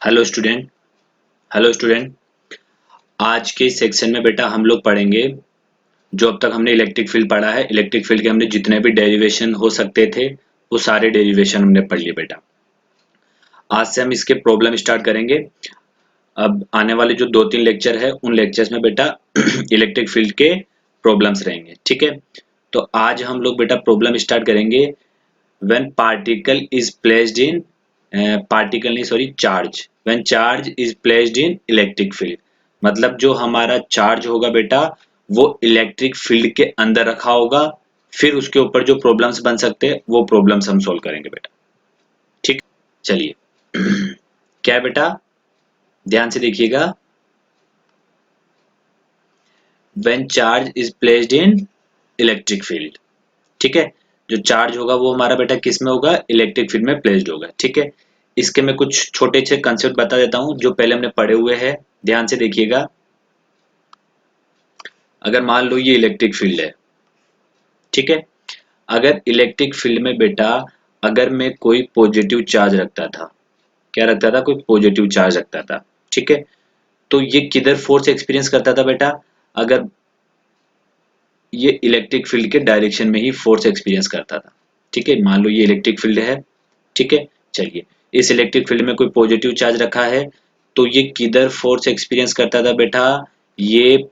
Hello student. Hello student. आज के section में बेटा हम लोग पढ़ेंगे जो अब तक हमने इलेक्ट्रिक फील्ड पढ़ा है। इलेक्ट्रिक फील्ड के हमने जितने भी डेरिवेशन हो सकते थे वो सारे डेरिवेशन हमने पढ़ लिए बेटा। आज से हम इसके प्रॉब्लम स्टार्ट करेंगे। अब आने वाले जो 2-3 लेक्चर है उन लेक्चर्स में बेटा इलेक्ट्रिक फील्ड के प्रॉब्लम्स रहेंगे, ठीक है। तो आज हम लोग बेटा प्रॉब्लम स्टार्ट करेंगे when particle is placed in particle नहीं sorry charge when charge is placed in electric field. मतलब जो हमारा चार्ज होगा बेटा वो इलेक्ट्रिक फील्ड के अंदर रखा होगा, फिर उसके ऊपर जो प्रॉब्लम्स बन सकते हैं वो प्रॉब्लम्स हम सॉल्व करेंगे बेटा, ठीक। चलिए क्या है बेटा, ध्यान से देखिएगा। When charge is placed in electric field, ठीक है। जो चार्ज होगा वो हमारा बेटा किस में होगा, इलेक्ट्रिक फील्ड में प्लेस्ड होगा, ठीक है। इसके मैं कुछ छोटे से कंसेप्ट बता देता हूं जो पहले हमने पढ़े हुए हैं, ध्यान से देखिएगा। अगर मान लो ये इलेक्ट्रिक फील्ड है, ठीक है। अगर इलेक्ट्रिक फील्ड में बेटा अगर मैं कोई पॉजिटिव चार्ज रखता था, क्या रखता था, कोई पॉजिटिव चार्ज रखता था, ठीक है। तो ये किधर फोर्स एक्सपीरियंस करता था बेटा, अगर ये इलेक्ट्रिक फील्ड के डायरेक्शन में ही फोर्स एक्सपीरियंस करता था, ठीक है। मान लो ये इलेक्ट्रिक फील्ड है, ठीक है। चलिए इस इलेक्ट्रिक फील्ड में कोई पॉजिटिव चार्ज रखा है तो ये किधर फोर्स एक्सपीरियंस करता था बेटा, ये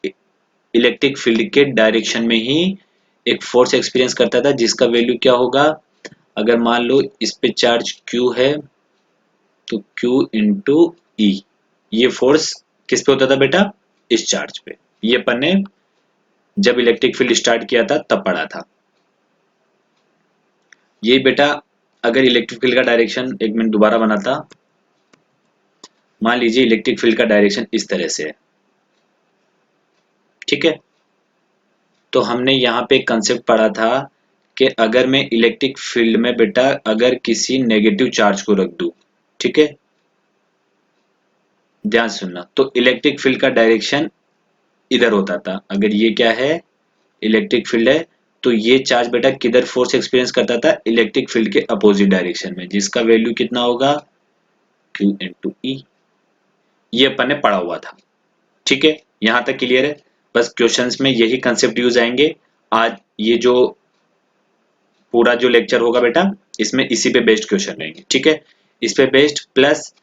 इलेक्ट्रिक फील्ड के डायरेक्शन में ही एक फोर्स एक्सपीरियंस करता था जिसका वैल्यू क्या होगा। अगर मान लो इस पे चार्ज Q है तो Q इंटू ई, ये फोर्स किस पे होता था बेटा, इस चार्ज पे। ये अपन ने जब इलेक्ट्रिक फील्ड स्टार्ट किया था तब पढ़ा था ये बेटा। अगर इलेक्ट्रिक फील्ड का डायरेक्शन, एक मिनट दोबारा बनाता, मान लीजिए इलेक्ट्रिक फील्ड का डायरेक्शन इस तरह से है, ठीक है। तो हमने यहाँ पे एक कंसेप्ट पढ़ा था कि अगर मैं इलेक्ट्रिक फील्ड में बेटा अगर किसी नेगेटिव चार्ज को रख दूं, ठीक है, ध्यान से सुनना, तो इलेक्ट्रिक फील्ड का डायरेक्शन इधर होता था। अगर ये क्या है, इलेक्ट्रिक फील्ड है, तो ये चार्ज बेटा किधर फोर्स एक्सपीरियंस करता था, इलेक्ट्रिक फील्ड के अपोजिट डायरेक्शन में, जिसका वैल्यू कितना होगा, Q इंटू ई। ये अपन ने पढ़ा हुआ था, ठीक है। यहां तक क्लियर है। बस क्वेश्चंस में यही कंसेप्ट यूज आएंगे। आज ये जो पूरा जो लेक्चर होगा बेटा इसमें इसी पे बेस्ड क्वेश्चन रहेंगे, ठीक है। इस पे बेस्ड प्लस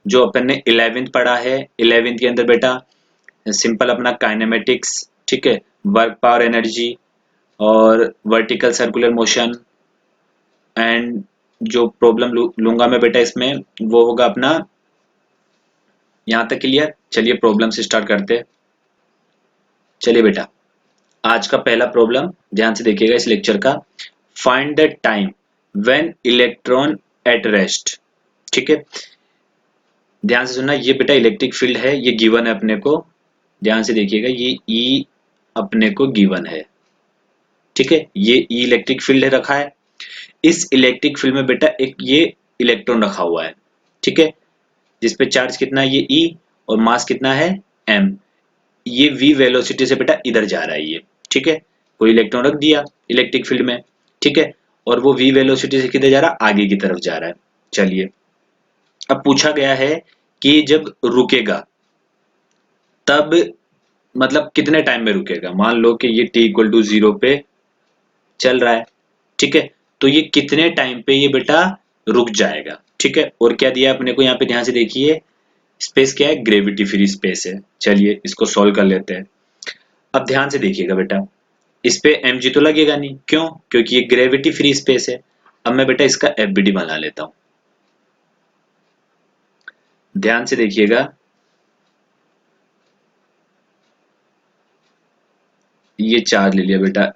जो अपन ने 11th पढ़ा है, 11th के अंदर बेटा सिंपल अपना काइनेमेटिक्स, ठीक है, वर्क पावर एनर्जी और वर्टिकल सर्कुलर मोशन एंड जो प्रॉब्लम लूंगा मैं बेटा इसमें वो होगा अपना, यहाँ तक क्लियर। चलिए प्रॉब्लम से स्टार्ट करते हैं। चलिए बेटा आज का पहला प्रॉब्लम ध्यान से देखिएगा इस लेक्चर का। Find the time when electron at rest, ठीक है। ध्यान से सुनना, ये बेटा इलेक्ट्रिक फील्ड है, ये गिवन है अपने को। ध्यान से देखिएगा, ये ई अपने को गिवन है, ठीक है। ये ई इलेक्ट्रिक फील्ड है रखा है। इस इलेक्ट्रिक फील्ड में बेटा एक ये इलेक्ट्रॉन रखा हुआ है, ठीक है, जिसपे चार्ज कितना है, ये ई, और मास कितना है, एम। ये v वेलोसिटी से बेटा इधर जा रहा है ये, ठीक है। कोई इलेक्ट्रॉन रख दिया इलेक्ट्रिक फील्ड में, ठीक है, और वो v वेलोसिटी से किधर जा रहा है, आगे की तरफ जा रहा है। चलिए अब पूछा गया है कि जब रुकेगा तब मतलब कितने टाइम में रुकेगा। मान लो कि ये t इक्वल टू 0 पे चल रहा है, ठीक है, तो ये कितने टाइम पे ये बेटा रुक जाएगा, ठीक है। और क्या दिया अपने को यहाँ पे, ध्यान से देखिए, स्पेस क्या है, ग्रेविटी फ्री स्पेस है। चलिए इसको सॉल्व कर लेते हैं। अब ध्यान से देखिएगा बेटा, इस पे mg तो लगेगा नहीं, क्यों, क्योंकि ये ग्रेविटी फ्री स्पेस है। अब मैं बेटा इसका FBD बना लेता हूं। ध्यान से देखिएगा, ये चार्ज ले लिया बेटा,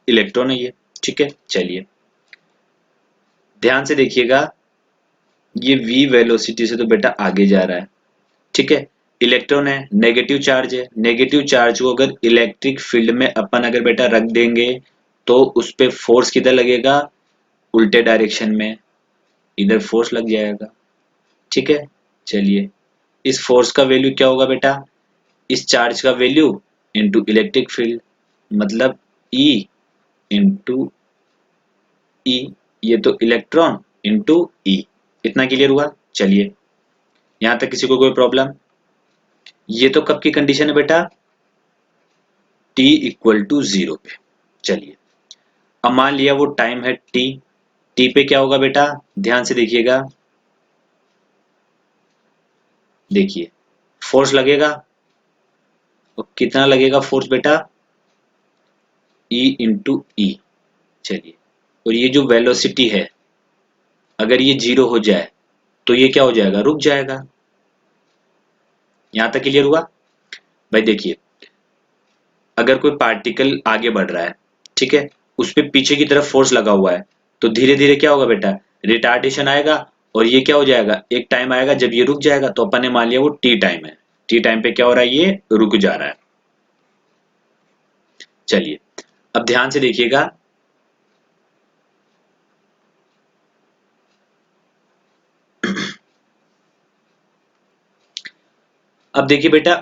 इलेक्ट्रॉन है ये, ठीक है। चलिए ध्यान से देखिएगा, ये v वेलोसिटी से तो बेटा आगे जा रहा है, ठीक है। इलेक्ट्रॉन है, नेगेटिव चार्ज है, नेगेटिव चार्ज को अगर इलेक्ट्रिक फील्ड में अपन अगर बेटा रख देंगे तो उस पे फोर्स किधर लगेगा, उल्टे डायरेक्शन में, इधर फोर्स लग जाएगा, ठीक है। चलिए इस फोर्स का वैल्यू क्या होगा बेटा, इस चार्ज का वैल्यू इनटू इलेक्ट्रिक फील्ड, मतलब E इंटू ई, ये तो इलेक्ट्रॉन इंटू ई। इतना क्लियर हुआ। चलिए, यहां तक किसी को कोई प्रॉब्लम? ये तो कब की कंडीशन है बेटा? t इक्वल टू 0 पे। चलिए, अब मान लिया वो टाइम है t, t पे क्या होगा बेटा? ध्यान से देखिएगा, देखिए फोर्स लगेगा, और कितना लगेगा फोर्स बेटा? E इंटू ई। चलिए, और ये जो वेलोसिटी है, अगर ये 0 हो जाए तो ये क्या हो जाएगा? रुक जाएगा। यहां तक क्लियर हुआ? भाई देखिए, अगर कोई पार्टिकल आगे बढ़ रहा है, ठीक है, उस पे पीछे की तरफ फोर्स लगा हुआ है, तो धीरे धीरे क्या होगा बेटा? रिटार्डेशन आएगा, और ये क्या हो जाएगा? एक टाइम आएगा जब ये रुक जाएगा, तो अपन ने मान लिया वो टी टाइम है। टी टाइम पे क्या हो रहा है? ये रुक जा रहा है। चलिए, अब ध्यान से देखिएगा, अब देखिए बेटा,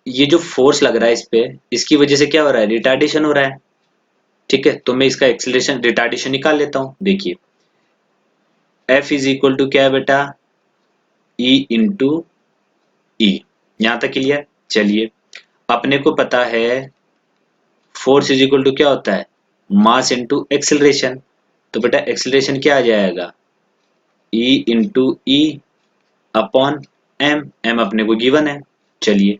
ये जो फोर्स लग रहा है इस पे, इसकी वजह से क्या हो रहा है? रिटार्डेशन हो रहा है। ठीक है, तो मैं इसका एक्सीलरेशन, रिटार्डेशन निकाल लेता हूं। देखिए, F इज इक्वल टू क्या है बेटा? E इंटू ई। यहां तक क्लियर? चलिए, अपने को पता है फोर्स इज इक्वल टू क्या होता है? Mass into acceleration. तो बेटा एक्सेलरेशन क्या आ जाएगा? E into E upon M. M अपने को गिवन है। चलिए,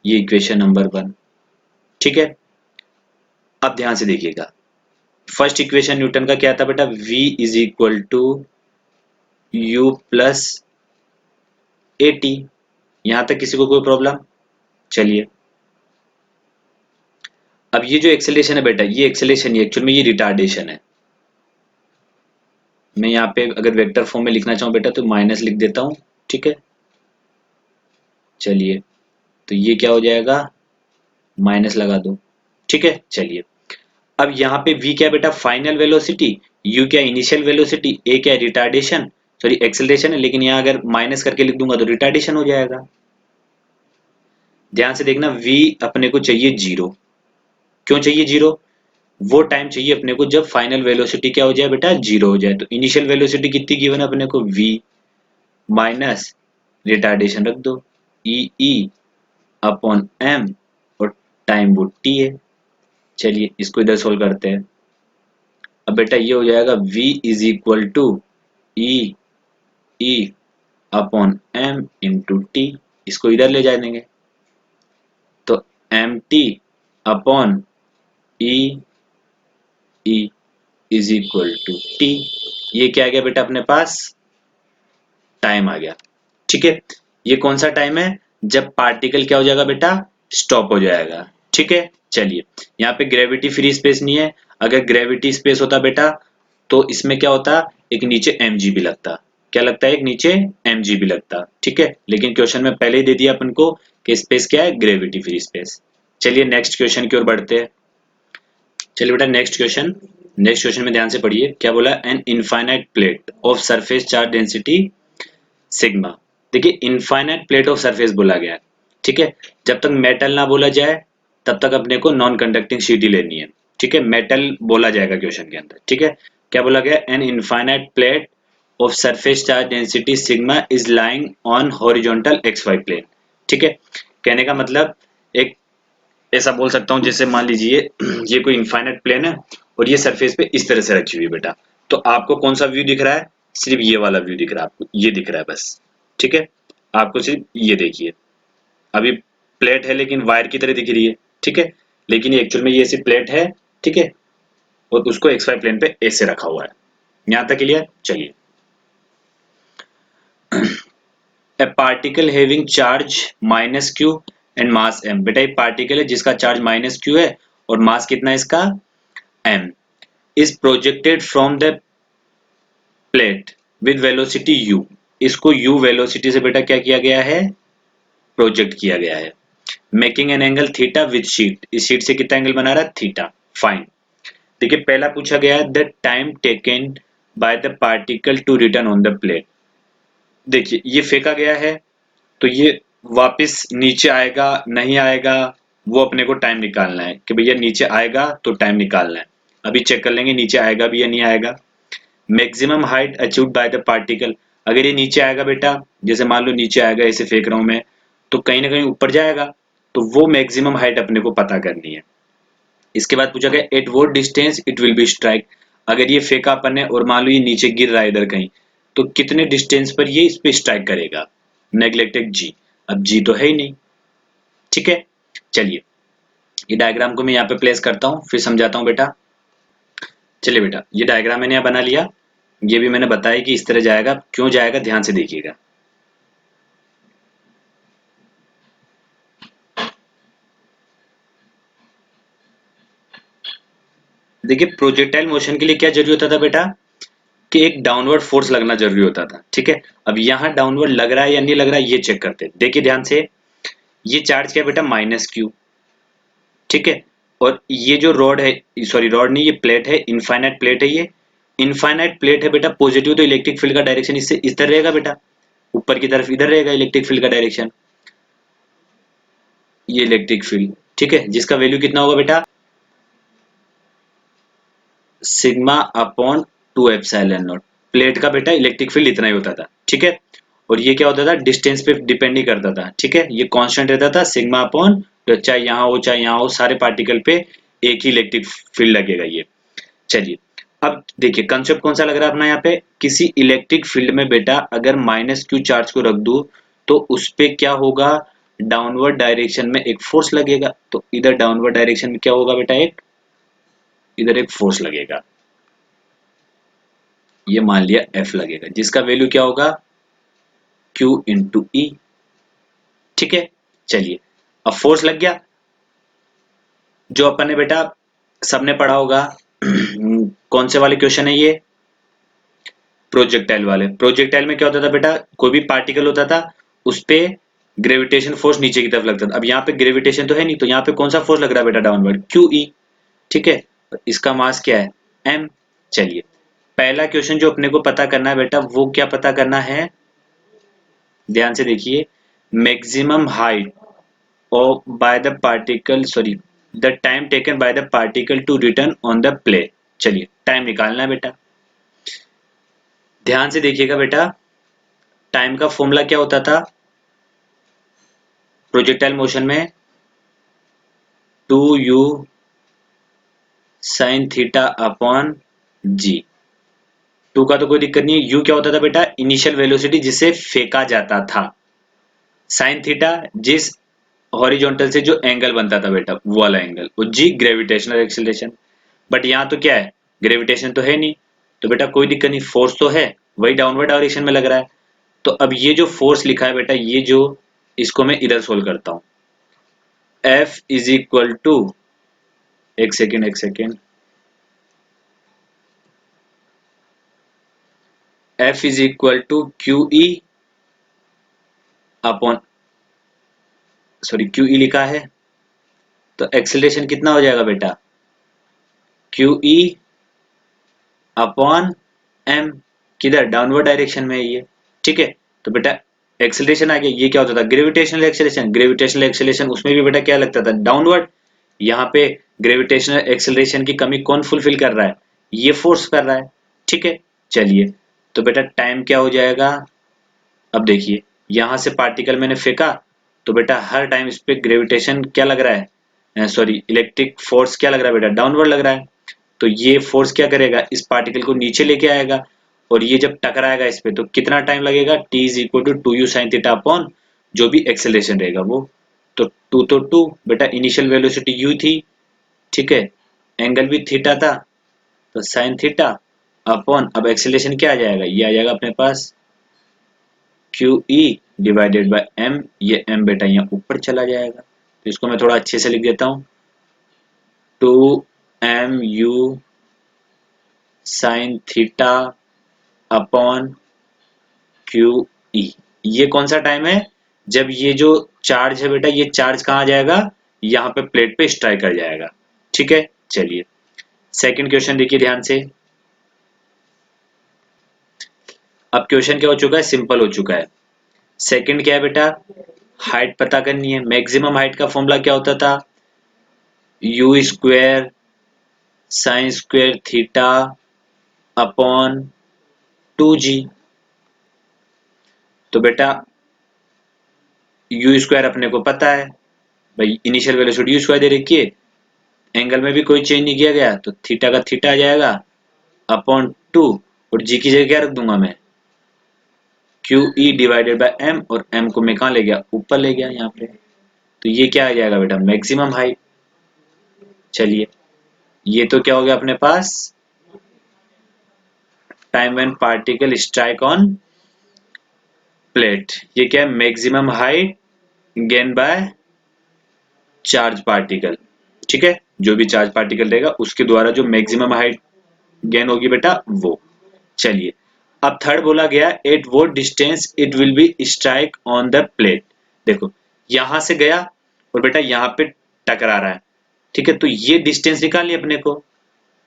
ये इक्वेशन नंबर 1। ठीक है, अब ध्यान से देखिएगा, फर्स्ट इक्वेशन न्यूटन का क्या था बेटा? V is equal to U plus A T. यहां तक किसी को कोई प्रॉब्लम? चलिए, अब ये जो एक्सेलरेशन है बेटा, ये एक्सेलरेशन, ये एक्चुअल में ये रिटार्डेशन है। मैं यहाँ पे अगर वेक्टर फॉर्म में लिखना चाहूँ बेटा, तो माइनस लिख देता हूँ। ठीक है, चलिए, तो ये क्या हो जाएगा? माइनस लगा दो। ठीक है, चलिए, अब यहाँ पे v क्या बेटा? Final velocity. u क्या? Initial velocity. a क्या? रिटार्डेशन, सॉरी एक्सेलरेशन है, लेकिन यहाँ अगर माइनस करके लिख दूंगा तो रिटार्डेशन हो जाएगा। ध्यान से देखना, v अपने को चाहिए 0। क्यों चाहिए 0? वो टाइम चाहिए अपने को जब फाइनल वेलोसिटी क्या हो जाए बेटा? 0 हो जाए। तो इनिशियल वेलोसिटी कितनी गिवन है अपने को? v माइनस रिटार्डेशन रख दो, ई ई अपॉन एम, और टाइम वो t है। चलिए, इसको इधर सोल्व करते हैं। अब बेटा ये हो जाएगा v is equal to E E upon M into T. इसको इधर ले जा देंगे, तो M T upon E E is equal to T. ये क्या आ गया बेटा अपने पास? टाइम आ गया। ठीक है, ये कौन सा टाइम है? जब पार्टिकल क्या हो जाएगा बेटा? स्टॉप हो जाएगा। ठीक है, चलिए, यहाँ पे ग्रेविटी फ्री स्पेस नहीं है। अगर ग्रेविटी स्पेस होता बेटा, तो इसमें क्या होता? एक नीचे mg भी लगता। क्या लगता है? एक नीचे mg भी लगता। ठीक है, लेकिन क्वेश्चन में पहले ही दे दिया अपन को कि स्पेस क्या है? Gravity free space. चलिए, नेक्स्ट क्वेश्चन की ओर बढ़ते हैं। चलिए बेटा, नेक्स्ट क्वेश्चन में ध्यान से पढ़िए, क्या बोला? N infinite plate of surface charge density sigma. देखिए, इनफाइनाइट प्लेट ऑफ सरफेस बोला गया है। ठीक है, जब तक मेटल ना बोला जाए तब तक अपने को नॉन कंडक्टिंग शीट ही लेनी है। ठीक है, मेटल बोला जाएगा क्वेश्चन के अंदर। ठीक है, क्या बोला गया? An infinite plate of surface charge density sigma is lying on horizontal X Y plane. ठीक है, कहने का मतलब, एक ऐसा बोल सकता हूँ जैसे मान लीजिए ये कोई इनफाइनाइट प्लेन है, और ये सरफेस पे इस तरह से रखी हुई है बेटा। तो आपको कौन सा व्यू दिख रहा है? सिर्फ ये वाला व्यू दिख रहा है आपको, ये दिख रहा है बस। ठीक है, आपको सिर्फ ये देखिए, अभी प्लेट है लेकिन वायर की तरह दिख रही है। ठीक है, लेकिन ये एक्चुअल में ये सिर्फ प्लेट है। ठीक है, और उसको एक्स वाई प्लेन पे ऐसे रखा हुआ है। यहां तक क्लियर? चलिए, a particle having charge minus Q and mass M. बेटा एक पार्टिकल है जिसका चार्ज माइनस क्यू है, और मास कितना है इसका? M. Is projected from the plate with velocity u। इसको u वेलोसिटी से बेटा क्या किया गया है? प्रोजेक्ट किया गया है। Making an angle theta with sheet. इस शीट से कितना एंगल बना रहा है? थीटा। फाइन। देखिए, पहला पूछा गया है the time taken by the particle to return on the plate. देखिए, ये फेंका गया है, तो ये वापस नीचे आएगा नहीं आएगा, वो अपने को टाइम निकालना है कि भैया नीचे आएगा तो टाइम निकालना है। अभी चेक कर लेंगे नीचे आएगा भी या नहीं आएगा। Maximum height achieved by the particle. अगर ये नीचे आएगा बेटा, जैसे मान लो नीचे आएगा, ऐसे फेंक रहा हूं मैं, तो कहीं ना कहीं ऊपर जाएगा, तो वो मैक्सिमम हाइट अपने को पता करनी है। इसके बाद पूछा गया at what distance it will be strike. अगर ये फेंका अपन ने और मान लो ये नीचे गिर रहा है इधर कहीं, तो कितने डिस्टेंस पर ये इस पे स्ट्राइक करेगा, नेग्लेक्टेड जी। अब जी तो है ही नहीं, ठीक है। चलिए ये डायग्राम को मैं यहाँ पे प्लेस करता हूँ, फिर समझाता हूँ बेटा। चलिए बेटा, ये डायग्राम मैंने यहाँ बना लिया, ये भी मैंने बताया कि इस तरह जाएगा, क्यों जाएगा ध्यान से देखिएगा। देखिए प्रोजेक्टाइल मोशन के लिए क्या जरूरी होता था बेटा, कि एक डाउनवर्ड फोर्स लगना जरूरी होता था, ठीक है। अब यहाँ डाउनवर्ड लग रहा है या नहीं लग रहा है ये चेक करते हैं। देखिए ध्यान से, ये चार्ज क्या है बेटा, माइनस क्यू, ठीक है। और ये जो रॉड है, सॉरी रॉड नहीं, ये प्लेट है, इनफाइनाइट प्लेट है, ये इनफाइनाइट प्लेट है बेटा, पॉजिटिव, तो इलेक्ट्रिक फील्ड का डायरेक्शन इससे इस तरह रहेगा बेटा, ऊपर की तरफ इधर रहेगा इलेक्ट्रिक फील्ड का डायरेक्शन, ये इलेक्ट्रिक फील्ड, ठीक है, जिसका वैल्यू कितना होगा बेटा, sigma upon 2 epsilon not. Plate का बेटा इलेक्ट्रिक फील्ड इतना ही होता था, ठीक है। और ये क्या होता था, डिस्टेंस पे डिपेंड नहीं करता था, ठीक है, ये कांस्टेंट रहता था सिग्मा अपॉन, चाहे यहाँ हो चाहे यहाँ हो, सारे पार्टिकल पे एक ही इलेक्ट्रिक फील्ड लगेगा ये। चलिए अब देखिए कंसेप्ट कौन सा लग रहा है अपना यहाँ पे, किसी इलेक्ट्रिक फील्ड में बेटा अगर माइनस क्यू चार्ज को रख दूं, तो उस पे क्या होगा, डाउनवर्ड डायरेक्शन में एक फोर्स लगेगा, तो इधर डाउनवर्ड डायरेक्शन में क्या होगा बेटा, एक इधर एक फोर्स लगेगा, ये मान लिया एफ लगेगा, जिसका वैल्यू क्या होगा, Q इंटू ई, ठीक है। चलिए अब फोर्स लग गया, जो अपन ने बेटा सबने पढ़ा होगा कौन से वाले क्वेश्चन है ये, प्रोजेक्टाइल वाले। प्रोजेक्टाइल में क्या होता था बेटा, कोई भी पार्टिकल होता था उस पे ग्रेविटेशन फोर्स नीचे की तरफ लगता था। अब यहाँ पे ग्रेविटेशन तो है नहीं, तो यहाँ पे कौन सा फोर्स लग रहा है बेटा, डाउनवर्ड, क्यू ई, ठीक है। इसका मास क्या है, एम। चलिए पहला क्वेश्चन जो अपने को पता करना है बेटा, वो क्या पता करना है, ध्यान से देखिए, मैक्सिमम हाइट और by the particle, sorry the time taken by the particle to return on the plane. चलिए टाइम निकालना है बेटा, ध्यान से देखिएगा बेटा, टाइम का फॉर्मूला क्या होता था प्रोजेक्टाइल मोशन में, 2u sine theta upon G. Two का तो कोई दिक्कत नहीं है, यू क्या होता था बेटा, इनिशियल वेलोसिटी जिससे फेंका जाता था, साइन थीटा जिस हॉरिजॉन्टल से जो एंगल बनता था बेटा वो वाला एंगल, और जी ग्रेविटेशनल एक्सीलरेशन। बट यहाँ तो क्या है, ग्रेविटेशन तो है नहीं, तो बेटा कोई दिक्कत नहीं, फोर्स तो है, वही डाउनवर्ड डायरेक्शन में लग रहा है। तो अब ये जो फोर्स लिखा है बेटा, ये जो, इसको मैं इधर सोल्व करता हूँ, F इज इक्वल टू, एक सेकेंड एक second, F is equal to Q E upon, sorry Q E लिखा है, तो एक्सेलरेशन कितना हो जाएगा बेटा, क्यू ई अपॉन एम, किधर डाउनवर्ड डायरेक्शन में है ये, ठीक है। तो बेटा एक्सेलरेशन आ गया, ये क्या होता था, ग्रेविटेशनल एक्सेलरेशन, ग्रेविटेशनल एक्सेलरेशन उसमें भी बेटा क्या लगता था, डाउनवर्ड। यहाँ पे ग्रेविटेशनल एक्सेलरेशन की कमी कौन फुलफिल कर रहा है, ये फोर्स कर रहा है, ठीक है। चलिए तो बेटा टाइम क्या हो जाएगा, अब देखिए यहाँ से पार्टिकल मैंने फेंका, तो बेटा हर टाइम इस पे ग्रेविटेशन क्या लग रहा है, सॉरी इलेक्ट्रिक फोर्स क्या लग रहा है बेटा, डाउनवर्ड लग रहा है। तो ये फोर्स क्या करेगा, इस पार्टिकल को नीचे लेके आएगा, और ये जब टकराएगा इस पे तो कितना टाइम लगेगा, t is equal to two u sine theta upon जो भी एक्सेलरेशन रहेगा वो, तो टू बेटा इनिशियल वेलोसिटी u थी, ठीक है, एंगल भी थीटा था, तो साइन थीटा अपॉन, अब एक्सेलरेशन क्या आ जाएगा, ये आ जाएगा अपने पास Q E divided by M, ये एम बेटा यहाँ ऊपर चला जाएगा, तो इसको मैं थोड़ा अच्छे से लिख देता हूँ, two M U sine theta upon Q E. ये कौन सा टाइम है, जब ये जो चार्ज है बेटा, ये चार्ज कहाँ जाएगा, यहाँ पे प्लेट पे स्ट्राइक कर जाएगा, ठीक है। चलिए सेकंड क्वेश्चन देखिए ध्यान से, अब क्वेश्चन क्या हो चुका है, सिंपल हो चुका है। सेकंड क्या है बेटा, हाइट पता करनी है, मैक्सिमम हाइट का फॉर्मूला क्या होता था, you square sine square theta upon 2g, तो बेटा यू स्क्वायर अपने को पता है भाई, इनिशियल वेलोसिटी यू स्क्वायर दे रखी है, एंगल में भी कोई चेंज नहीं किया गया तो थीटा का थीटा आ जाएगा अपॉन 2, और जी की जगह क्या रख दूंगा मैं, Q E divided by M, और एम को मैं कहाँ ले गया, ऊपर ले गया यहाँ पे। तो ये क्या आ जाएगा बेटा, मैक्सिमम हाइट। चलिए ये तो क्या हो गया अपने पास, time when particle strike on plate. ये क्या है, maximum height gain by charge particle. ठीक है, जो भी चार्ज पार्टिकल रहेगा उसके द्वारा जो मैक्सिमम हाइट गेन होगी बेटा वो। चलिए अब थर्ड बोला गया, at what distance it will be strike on the plate. देखो यहां से गया और बेटा यहाँ पे टकरा रहा है, ठीक है, तो ये डिस्टेंस निकालनी है अपने को।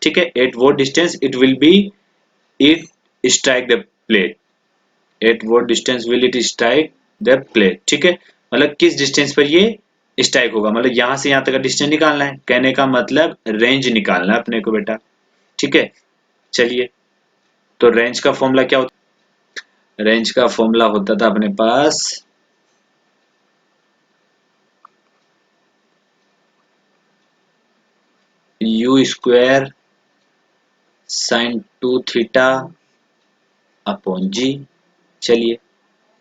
ठीक है, at what distance it will B it strike the plate, at what distance will it strike the plate. ठीक है, मतलब किस डिस्टेंस पर ये स्ट्राइक होगा, मतलब यहां से यहां तक का डिस्टेंस निकालना है, कहने का मतलब रेंज निकालना है अपने को बेटा। ठीक है, चलिए तो रेंज का फॉर्मूला क्या होता, रेंज का फॉर्मूला होता था अपने पास U square sine 2 theta upon G. चलिए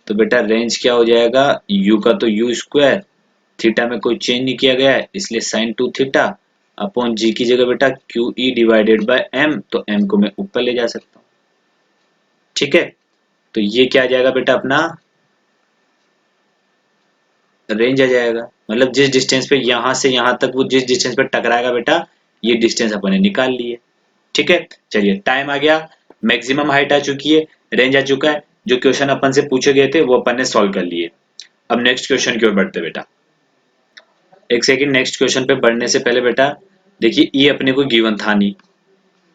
तो बेटा रेंज क्या हो जाएगा, u का तो यू स्क्वायर, थीटा में कोई चेंज नहीं किया गया है इसलिए साइन 2 थीटा अपॉन जी की जगह बेटा Q E divided by M, तो एम को मैं ऊपर ले जा सकता हूँ। ठीक है, तो ये क्या आ जाएगा बेटा अपना रेंज आ जाएगा, मतलब जिस डिस्टेंस पे यहां से यहां तक वो जिस डिस्टेंस पे टकराएगा बेटा ये डिस्टेंस अपन ने निकाल लिए। ठीक है, चलिए टाइम आ गया, मैक्सिमम हाइट आ चुकी है, रेंज आ चुका है, जो क्वेश्चन अपन से पूछे गए थे वो अपन ने सॉल्व कर लिए। अब नेक्स्ट क्वेश्चन की ओर बढ़ते बेटा। एक सेकंड, नेक्स्ट क्वेश्चन पे बढ़ने से पहले बेटा देखिए ये अपने को गिवन था नहीं,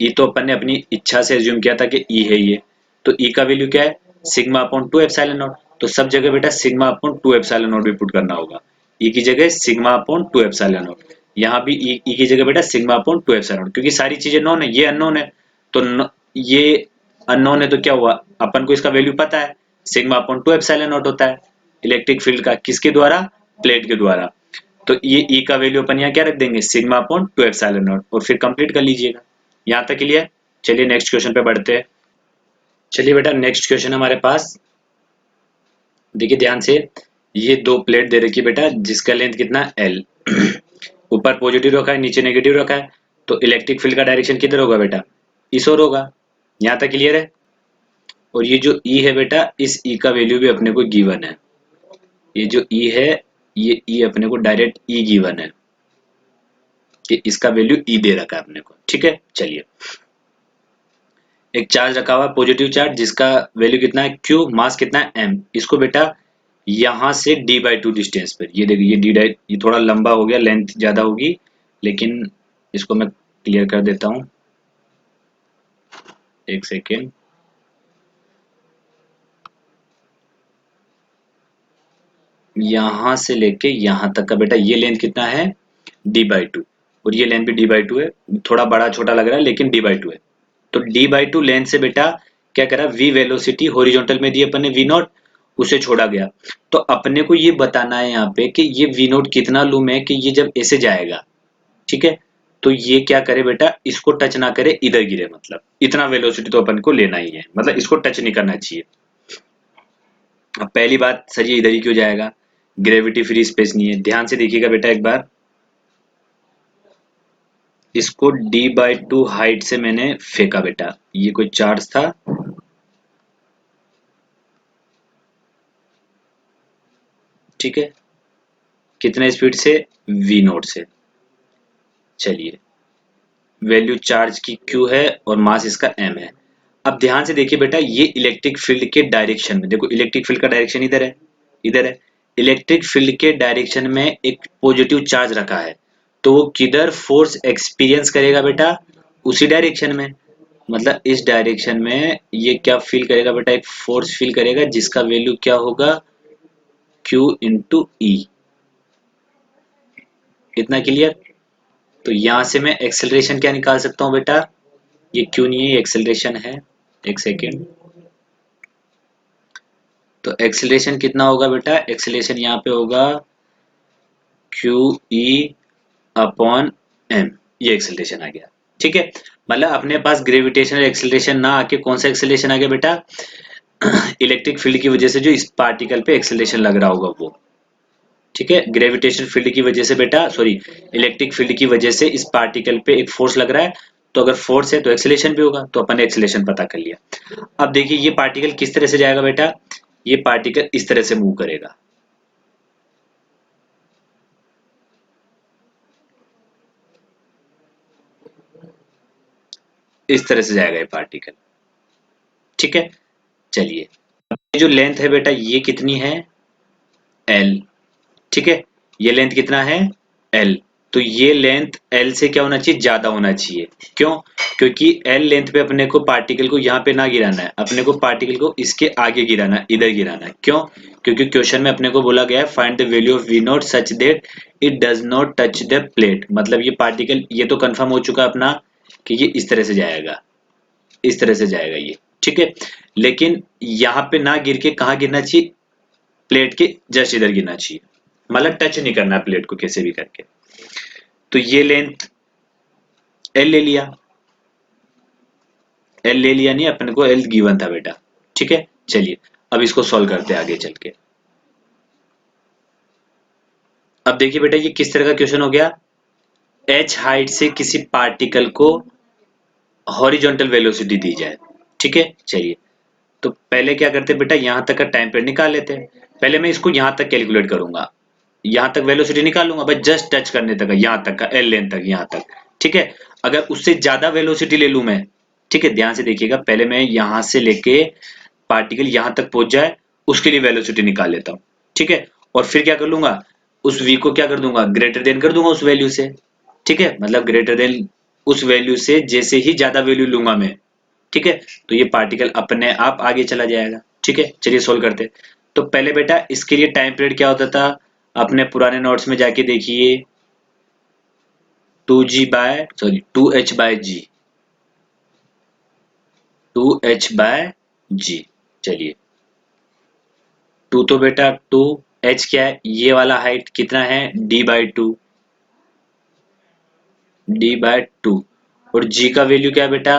ई तो अपन ने अपनी इच्छा से एज्यूम किया था कि ई है ये, तो ई का वैल्यू क्या है, सिग्मा अपॉन 2 एप्सिलॉन नॉट, तो सब जगह बेटा सिग्मा अपॉन 2 एप्सिलॉन नॉट भी पुट करना होगा। ई की जगह सिग्मा अपॉन 2 एप्सिलॉन नॉट, यहाँ भी ई की जगह बेटा सिग्मा अपॉन 2 एप्सिलॉन नॉट, क्योंकि सारी चीजें नॉन है, ये अननोन है, तो ये अननोन है तो क्या हुआ, अपन को इसका वैल्यू पता है, सिग्मा अपॉन 2 एप्सिलॉन नॉट होता है इलेक्ट्रिक फील्ड का, किसके द्वारा, प्लेट के द्वारा। तो ये ई का वैल्यू अपन यहाँ क्या रख देंगे, सिग्मा अपॉन 2 एप्सिलॉन नॉट, और फिर कंप्लीट कर लीजिएगा। यहाँ तक क्लियर। चलिए नेक्स्ट क्वेश्चन पे बढ़ते हैं। चलिए बेटा नेक्स्ट क्वेश्चन हमारे पास, देखिए ध्यान से, ये दो प्लेट दे रखी है बेटा जिसका लेंथ कितना एल, ऊपर पॉजिटिव रखा है नीचे नेगेटिव रखा है, तो इलेक्ट्रिक फील्ड का डायरेक्शन किधर होगा बेटा, इस ओर होगा। यहाँ तक क्लियर है। और ये जो ई है बेटा इस ई का वैल्यू भी अपने को गिवन है, ये जो ई है ये ई अपने को डायरेक्ट ई गिवन है कि इसका वैल्यू ई दे रखा है अपने को। ठीक है, चलिए एक चार्ज रखा हुआ है पॉजिटिव चार्ज जिसका वैल्यू कितना है क्यू, मास कितना है एम, इसको बेटा यहाँ से d बाई टू डिस्टेंस पर, ये देखिए ये थोड़ा लंबा हो गया, लेंथ ज्यादा होगी, लेकिन इसको मैं क्लियर कर देता हूँ, एक सेकेंड। यहाँ से लेके यहाँ तक का बेटा ये लेंथ कितना है d बाई टू, और ये लेंथ भी d बाई टू है, थोड़ा बड़ा छोटा लग रहा है लेकिन d बाई टू है। तो d बाई टू लेंथ से बेटा क्या करा, v वेलोसिटी हॉरिजॉन्टल में दी अपन ने v नॉट, उसे छोड़ा गया, तो अपने को ये बताना है यहाँ पे कि ये v नॉट कितना लूम है कि ये जब ऐसे जाएगा, ठीक है, तो ये क्या करे बेटा इसको टच ना करे, इधर गिरे, मतलब इतना वेलोसिटी तो अपन को लेना ही है, मतलब इसको टच नहीं करना चाहिए। अब पहली बात सर ये इधर ही क्यों जाएगा, ग्रेविटी फ्री स्पेस नहीं है, ध्यान से देखिएगा बेटा एक बार, इसको d बाई टू हाइट से मैंने फेंका बेटा, ये कोई चार्ज था, ठीक है, कितने स्पीड से, v नोट से। चलिए वैल्यू चार्ज की q है और मास इसका m है। अब ध्यान से देखिए बेटा ये इलेक्ट्रिक फील्ड के डायरेक्शन में, देखो इलेक्ट्रिक फील्ड का डायरेक्शन इधर है, इधर है, इलेक्ट्रिक फील्ड के डायरेक्शन में एक पॉजिटिव चार्ज रखा है, तो वो किधर फोर्स एक्सपीरियंस करेगा बेटा, उसी डायरेक्शन में, मतलब इस डायरेक्शन में ये क्या फील करेगा बेटा, एक फोर्स फील करेगा जिसका वैल्यू क्या होगा Q इंटू ई। इतना क्लियर। तो यहां से मैं एक्सेलरेशन क्या निकाल सकता हूं बेटा, ये Q नहीं है ये एक्सेलरेशन है, एक सेकेंड, तो एक्सेलरेशन कितना होगा बेटा, एक्सेलरेशन यहाँ पे होगा क्यू ई अपॉन एम, ये एक्सेलरेशन आ गया। ठीक है, मतलब अपने पास ग्रेविटेशनल एक्सेलरेशन ना आके कौन सा एक्सेलरेशन आ गया बेटा, इलेक्ट्रिक फील्ड की वजह से जो इस पार्टिकल पे एक्सेलरेशन लग रहा होगा वो। ठीक है, ग्रेविटेशनल फील्ड की वजह से बेटा, सॉरी, इलेक्ट्रिक फील्ड की वजह से इस पार्टिकल पे एक फोर्स लग रहा है, तो अगर फोर्स है तो एक्सेलरेशन भी होगा, तो अपन ने एक्सेलरेशन पता कर लिया। अब देखिए ये पार्टिकल किस तरह से जाएगा बेटा, ये पार्टिकल इस तरह से मूव करेगा, इस तरह से जाएगा ये पार्टिकल। ठीक है, चलिए, ये जो लेंथ है बेटा ये कितनी है, एल। ठीक है, ये लेंथ कितना है, एल। तो ये लेंथ एल से क्या होना चाहिए, ज्यादा होना चाहिए। क्यों, क्योंकि एल लेंथ पे अपने को पार्टिकल को यहाँ पे ना गिराना है, अपने को पार्टिकल को इसके आगे गिराना है, इधर गिराना है। क्यों, क्योंकि क्वेश्चन में अपने को बोला गया है find the value of V naught such that it does not touch the plate, मतलब ये पार्टिकल, ये तो कंफर्म हो चुका अपना कि ये इस तरह से जाएगा, इस तरह से जाएगा ये। ठीक है, लेकिन यहाँ पे ना गिर के कहाँ गिरना चाहिए, प्लेट के जस्ट इधर गिरना चाहिए, मतलब टच नहीं करना है प्लेट को कैसे भी करके। तो ये लेंथ एल ले लिया, एल ले लिया, नहीं अपने को एल गिवन था बेटा। ठीक है, चलिए अब इसको सॉल्व करते हैं आगे चल के। अब देखिए बेटा ये किस तरह का क्वेश्चन हो गया, एच हाइट से किसी पार्टिकल को हॉरिजॉन्टल वेलोसिटी दी जाए। ठीक है, चलिए, तो पहले क्या करते हैं बेटा, यहां तक का टाइम पीरियड निकाल लेते हैं। पहले मैं इसको यहां तक कैलकुलेट करूंगा, यहां तक वेलोसिटी निकालूंगा, बस जस्ट टच करने तक, यहां तक का एल लेंथ तक, यहां तक। ठीक है, अगर उससे ज्यादा वेलोसिटी ले लूं मैं, ठीक है ध्यान से देखिएगा, पहले मैं यहां से लेके पार्टिकल यहां तक पहुंच जाए उसके लिए वेलोसिटी निकाल लेता हूं। ठीक है, और फिर क्या कर लूंगा, उस v को क्या कर दूंगा, ग्रेटर देन कर दूंगा उस वैल्यू से। ठीक है, मतलब ग्रेटर देन उस वैल्यू से जैसे ही ज्यादा वैल्यू लूंगा मैं, ठीक है, तो ये पार्टिकल अपने आप आगे चला जाएगा। ठीक है, चलिए सोल्व करते हैं। तो पहले बेटा इसके लिए टाइम पीरियड क्या होता था, अपने पुराने नोट्स में जाके देखिए, 2h/g, 2h/g। चलिए, 2 तो बेटा 2, h क्या है, ये वाला हाइट कितना है, d/2, d/2, और g का वैल्यू क्या है बेटा,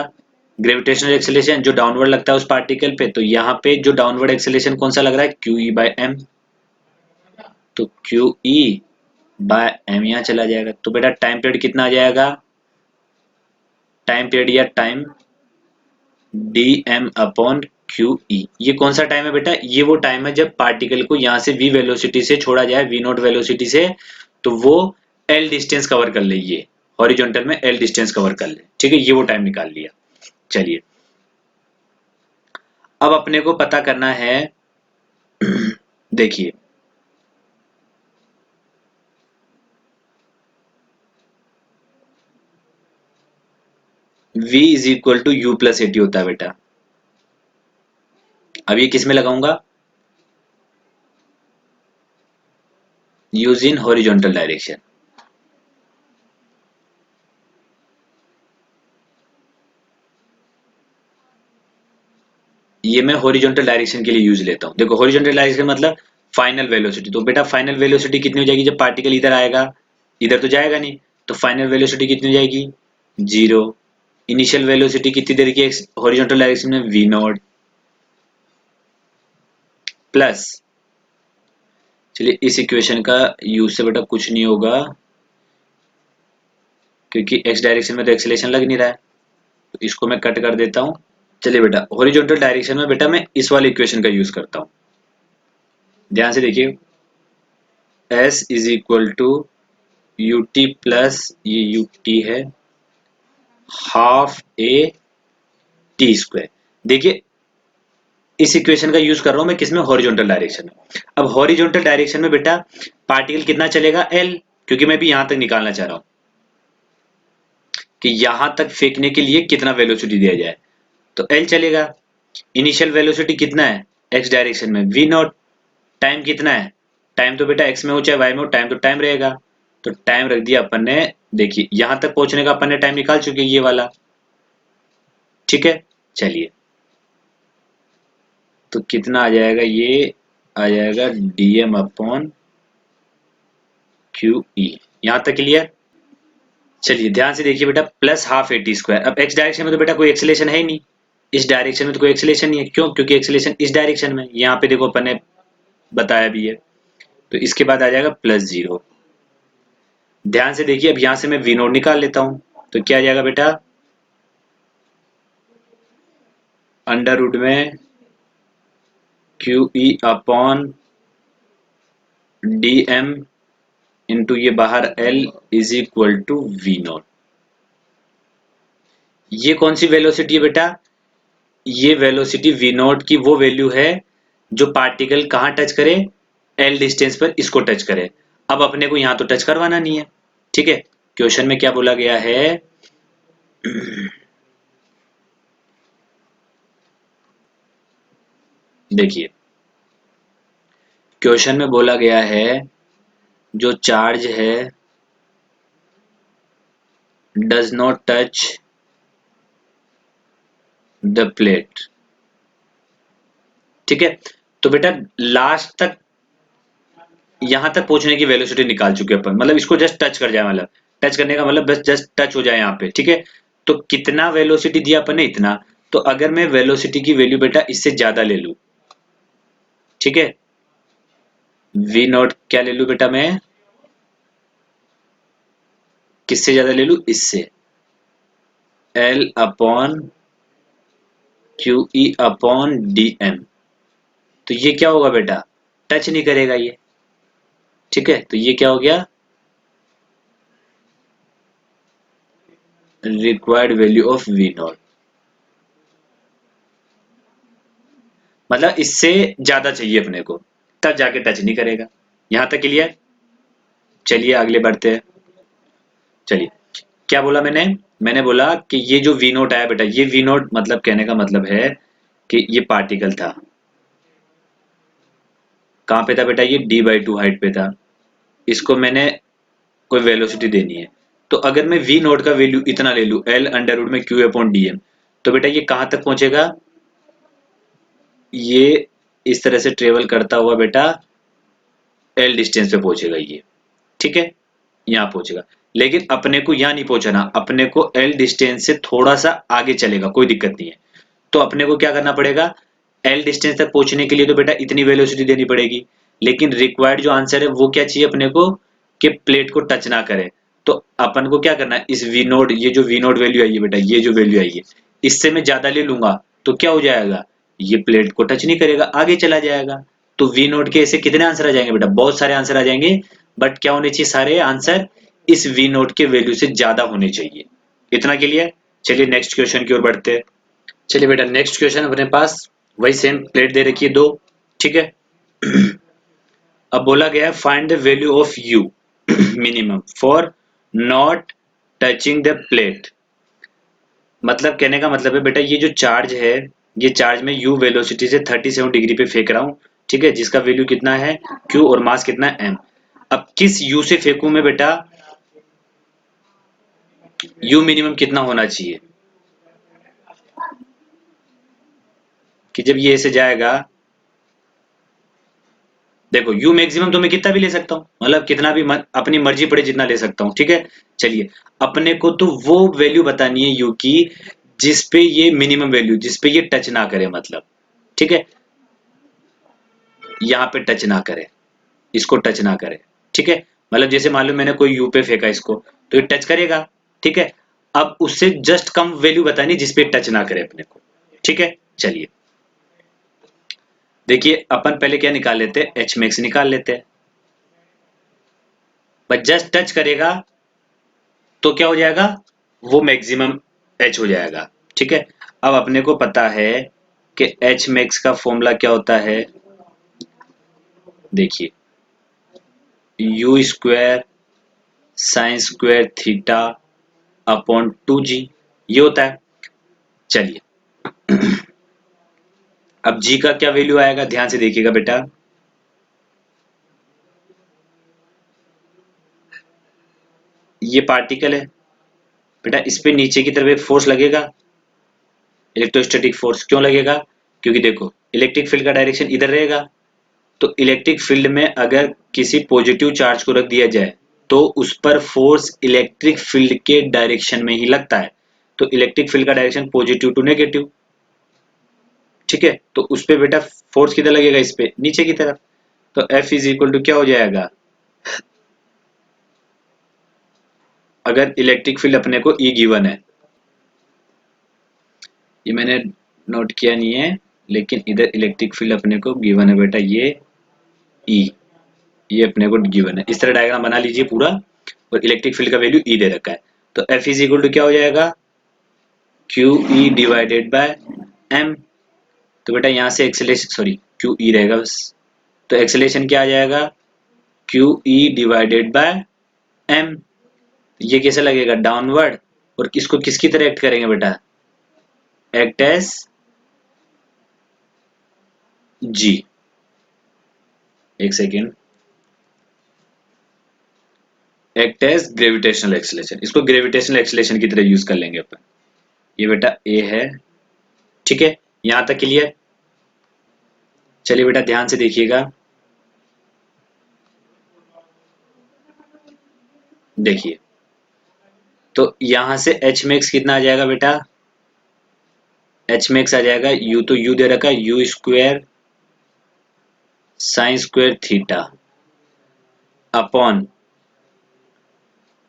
ग्रेविटेशनल एक्सेलरेशन जो डाउनवर्ड लगता है उस पार्टिकल पे, तो यहाँ पे जो डाउनवर्ड एक्सेलरेशन कौन सा लग रहा है, QE/m, तो QE/m यहाँ चला जाएगा। तो बेटा टाइम पीरियड कितना आ जाएगा, टाइम पीरियड या टाइम dm/QE, ये कौन सा टाइम है बेटा, ये वो टाइम है जब पार्टिकल को यहाँ से v वेलोसिटी से छोड़ा जाए, v नॉट वेलोसिटी से, तो वो l डिस्टेंस कवर कर ले, ये हॉरिजॉन्टल में l डिस्टेंस कवर कर ले। ठीक है, ये वो टाइम निकाल लिया। चलिए, अब अपने को पता करना है देखिए, v is equal to U plus A T होता है बेटा। अब ये किस में लगाऊंगा, यूज इन हॉरिजॉन्टल डायरेक्शन। ये मैं हॉरिजॉन्टल डायरेक्शन के लिए यूज लेता हूँ। देखो हॉरिजॉन्टल डायरेक्शन मतलब फाइनल वेलोसिटी, तो बेटा फाइनल वेलोसिटी कितनी हो जाएगी, जब पार्टिकल इधर आएगा, इधर तो जाएगा नहीं, तो फाइनल वेलोसिटी कितनी हो जाएगी, 0। इनिशियल वेलोसिटी कितनी देर की हॉरिजॉन्टल डायरेक्शन में, v नॉट, प्लस, चलिए इस इक्वेशन का यूज से बेटा कुछ नहीं होगा, क्योंकि x डायरेक्शन में तो एक्सेलरेशन लग नहीं रहा है, तो इसको मैं कट कर देता हूँ। चलिए बेटा हॉरिजॉन्टल डायरेक्शन में बेटा मैं इस वाले इक्वेशन का यूज करता हूँ, ध्यान से देखिए, s is equal to U T plus, ये यू टी है, हाफ ए टी स्क्वायर। देखिए इस इक्वेशन का यूज कर रहा हूं मैं किसमें, हॉरिजॉन्टल डायरेक्शन में। अब हॉरिजॉन्टल डायरेक्शन में बेटा पार्टिकल कितना चलेगा, एल, क्योंकि मैं भी यहां तक निकालना चाह रहा हूं कि यहां तक फेंकने के लिए कितना वेलोसिटी दिया जाए, तो एल चलेगा। इनिशियल वेलोसिटी कितना है, एक्स डायरेक्शन में वी नॉट, टाइम कितना है, टाइम तो बेटा एक्स में हो चाहे वाई में हो, टाइम तो टाइम रहेगा, तो टाइम रख दिया अपन ने। देखिए यहां तक पहुंचने का अपन ने टाइम निकाल चुके ये वाला। ठीक है, चलिए, तो कितना आ जाएगा, ये आ जाएगा dm अपॉन क्यू ई। यहां तक क्लियर? चलिए ध्यान से देखिए बेटा, plus half A T square. अब एक्स डायरेक्शन में तो बेटा कोई एक्सेलेरेशन है ही नहीं, इस डायरेक्शन में तो कोई एक्सेलेरेशन नहीं है। क्यों? क्योंकि एक्सेलेरेशन इस डायरेक्शन में, यहाँ पे देखो अपन ने बताया भी है। तो इसके बाद आ जाएगा प्लस 0। ध्यान से देखिए, अब यहां से मैं वी नोट निकाल लेता हूं, तो क्या आ जाएगा बेटा, अंडर रूट में Q E upon D M into ये बाहर L is equal to V naught. ये कौन सी वेलोसिटी है बेटा? ये वेलोसिटी वी नॉट की वो वैल्यू है जो पार्टिकल कहाँ टच करे, एल डिस्टेंस पर इसको टच करे। अब अपने को यहाँ तो टच करवाना नहीं है, ठीक है। क्वेश्चन में क्या बोला गया है, देखिए क्वेश्चन में बोला गया है जो चार्ज है does not touch the plate, ठीक है। तो बेटा लास्ट तक, यहां तक पहुंचने की वेलोसिटी निकाल चुके अपन, मतलब इसको जस्ट टच कर जाए, मतलब टच करने का मतलब बस जस्ट टच हो जाए यहाँ पे, ठीक है। तो कितना वेलोसिटी दिया अपन ने, इतना। तो अगर मैं वेलोसिटी की वैल्यू बेटा इससे ज्यादा ले लूं, ठीक है, वी नॉट क्या ले लूं बेटा मैं, किससे ज्यादा ले लूं, इससे, L upon Q E upon D M. तो ये क्या होगा बेटा, टच नहीं करेगा ये, ठीक है। तो ये क्या हो गया, required value of V naught, मतलब इससे ज्यादा चाहिए अपने को, तब जाके टच नहीं करेगा। यहां तक क्लियर? चलिए आगे बढ़ते हैं। चलिए, क्या बोला मैंने, मैंने बोला कि ये जो वी नोट आया बेटा, ये वी नोट मतलब कहने का मतलब है कि ये पार्टिकल था, कहाँ पे था बेटा, ये d/2 हाइट पे था। इसको मैंने कोई वेलोसिटी देनी है, तो अगर मैं वी नोट का वैल्यू इतना ले लूं, एल अंडर रूट में क्यू अपॉन डी एम, तो बेटा ये कहाँ तक पहुंचेगा, ये इस तरह से ट्रेवल करता हुआ बेटा एल डिस्टेंस पे पहुंचेगा ये, ठीक है, यहाँ पहुंचेगा। लेकिन अपने को यहाँ नहीं पहुंचाना, अपने को एल डिस्टेंस से थोड़ा सा आगे चलेगा, कोई दिक्कत नहीं है। तो अपने को क्या करना पड़ेगा, एल डिस्टेंस तक पहुंचने के लिए तो बेटा इतनी वेलोसिटी देनी पड़ेगी, लेकिन रिक्वायर्ड जो आंसर है वो क्या चाहिए अपने को, कि प्लेट को टच ना करे। तो अपन को क्या करना है, इस वी नोट, ये जो वी नोट वैल्यू आई है बेटा, ये जो वैल्यू आई है, इससे मैं ज्यादा ले लूंगा तो क्या हो जाएगा, ये प्लेट को टच नहीं करेगा, आगे चला जाएगा। तो वी नोट के ऐसे कितने आंसर आ जाएंगे बेटा, बहुत सारे आंसर आ जाएंगे, बट क्या होने चाहिए, सारे आंसर इस वी नोट के वैल्यू से ज्यादा होने चाहिए। इतना के लिए, चलिए नेक्स्ट क्वेश्चन की ओर बढ़ते हैं। चलिए बेटा नेक्स्ट क्वेश्चन अपने पास वही सेम प्लेट दे रखी है दो, ठीक है। अब बोला गया है find the value of you minimum for not touching the plate. मतलब कहने का मतलब है बेटा, ये जो चार्ज है, ये चार्ज मैं u वेलोसिटी से 37 डिग्री पे फेंक रहा हूँ, ठीक है, जिसका वैल्यू कितना है q और मास कितना है m। अब किस u से फेंकूं मैं बेटा, u मिनिमम कितना होना चाहिए, कि जब ये ऐसे जाएगा, देखो u मैक्सिमम तो मैं कितना भी ले सकता हूँ, मतलब कितना भी अपनी मर्जी पड़े जितना ले सकता हूँ, ठीक है। चलिए, अपने को तो वो वैल्यू बतानी है u की जिस पे ये मिनिमम वैल्यू, जिस पे ये टच ना करे, मतलब, ठीक है, यहाँ पे टच ना करे, इसको टच ना करे, ठीक है। मतलब जैसे मान लो मैंने कोई u पे फेंका इसको, तो ये टच करेगा, ठीक है। अब उससे जस्ट कम वैल्यू बतानी जिस पे टच ना करे अपने को, ठीक है। चलिए देखिए, अपन पहले क्या निकाल लेते हैं, एच मैक्स निकाल लेते हैं। बस जस्ट टच करेगा तो क्या हो जाएगा, वो मैक्सिमम एच हो जाएगा, ठीक है। अब अपने को पता है कि एच मैक्स का फॉर्मूला क्या होता है, देखिए you square sine square theta upon 2g, ये होता है। चलिए, अब g का क्या वैल्यू आएगा, ध्यान से देखिएगा बेटा, ये पार्टिकल है बेटा, इस पे नीचे की तरफ एक फोर्स लगेगा, इलेक्ट्रोस्टैटिक फोर्स, क्यों लगेगा, क्योंकि देखो इलेक्ट्रिक फील्ड का डायरेक्शन इधर रहेगा, तो इलेक्ट्रिक फील्ड में अगर किसी पॉजिटिव चार्ज को रख दिया जाए तो उस पर फोर्स इलेक्ट्रिक फील्ड के डायरेक्शन में ही लगता है। तो इलेक्ट्रिक फील्ड का डायरेक्शन पॉजिटिव टू नेगेटिव, ठीक है। तो उस पे बेटा फोर्स किधर लगेगा, इस पे नीचे की तरफ। तो F इज इक्वल टू क्या हो जाएगा, अगर इलेक्ट्रिक फील्ड अपने को E गिवन है, ये मैंने नोट किया नहीं है, लेकिन इधर इलेक्ट्रिक फील्ड अपने को गिवन है बेटा, ये E, ये अपने को गिवन है। इस तरह डायग्राम बना लीजिए पूरा, और इलेक्ट्रिक फील्ड का वैल्यू E दे रखा है। तो F इज इक्वल टू क्या हो जाएगा, Q E divided by M. तो बेटा यहाँ से एक्सेलेरेशन, सॉरी क्यू ई रहेगा बस, तो एक्सेलेरेशन क्या आ जाएगा, Q E divided by M. ये कैसे लगेगा, डाउनवर्ड, और इसको किसकी तरह एक्ट करेंगे बेटा, एक्ट एज जी, एक second, act as gravitational acceleration, इसको ग्रेविटेशनल एक्सेलेरेशन की तरह यूज कर लेंगे अपन। ये बेटा ए है, ठीक है, यहां तक क्लियर। चलिए बेटा ध्यान से देखिएगा, देखिए तो यहां से एच मैक्स कितना आ जाएगा बेटा, एच मैक्स आ जाएगा, यू तो यू दे रखा है, U square sine square theta upon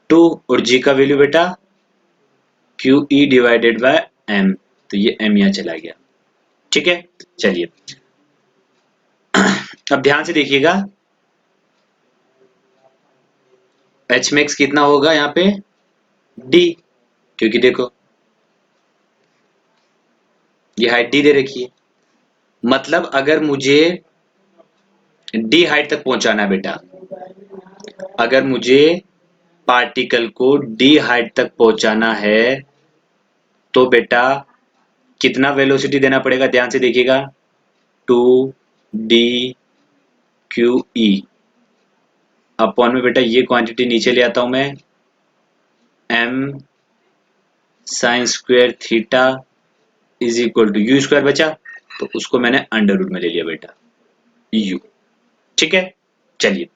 2, और जी का वैल्यू बेटा Q E divided by M, तो ये एम यहां चला गया, ठीक है। चलिए अब ध्यान से देखिएगा, एच मैक्स कितना होगा यहाँ पे डी, क्योंकि देखो ये हाइट डी दे रखी है, मतलब अगर मुझे डी हाइट तक पहुंचाना है बेटा, अगर मुझे पार्टिकल को डी हाइट तक पहुंचाना है तो बेटा कितना वेलोसिटी देना पड़ेगा, ध्यान से देखिएगा, 2d/q/e अपॉन में बेटा ये क्वांटिटी नीचे ले आता हूं मैं, m sine square theta is equal to U square बचा, तो उसको मैंने अंडर रूट में ले लिया बेटा u, ठीक है। चलिए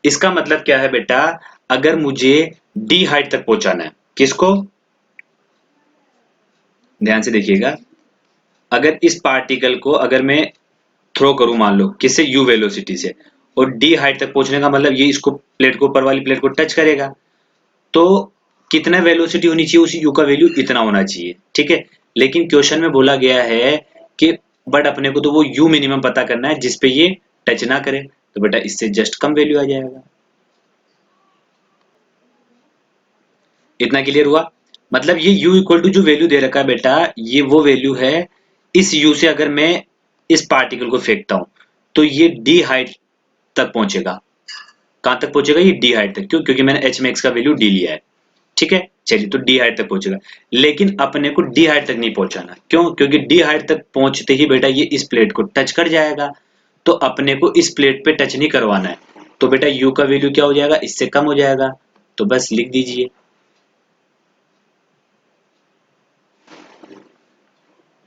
इसका मतलब क्या है बेटा, अगर मुझे d हाइट तक पहुंचाना है, किसको, ध्यान से देखिएगा, अगर इस पार्टिकल को अगर मैं थ्रो करूं मान लो किससे, u वेलोसिटी से, और d हाइट तक पहुंचने का मतलब ये इसको प्लेट को, ऊपर वाली प्लेट को टच करेगा, तो कितना वेलोसिटी होनी चाहिए, उस u का वैल्यू इतना होना चाहिए, ठीक है। लेकिन क्वेश्चन में बोला गया है कि बट अपने को तो वो u मिनिमम पता करना है जिसपे ये टच ना करे, तो बेटा इससे जस्ट कम वैल्यू आ जाएगा। इतना क्लियर हुआ, मतलब ये u इक्वल टू जो वैल्यू दे रखा है बेटा, ये वो वैल्यू है, इस u से अगर मैं इस पार्टिकल को फेंकता हूं तो ये d हाइट तक पहुंचेगा, कहां तक पहुंचेगा, ये d हाइट तक, क्यों, क्योंकि मैंने h मैक्स का वैल्यू d लिया है, ठीक है। चलिए तो d हाइट तक पहुंचेगा, लेकिन अपने को d हाइट तक नहीं पहुंचाना, क्यों, क्योंकि d हाइट तक पहुंचते ही बेटा ये इस प्लेट को टच कर जाएगा, तो अपने को इस प्लेट पे टच नहीं करवाना है, तो बेटा u का वैल्यू क्या हो जाएगा, इससे कम हो जाएगा, तो बस लिख दीजिए,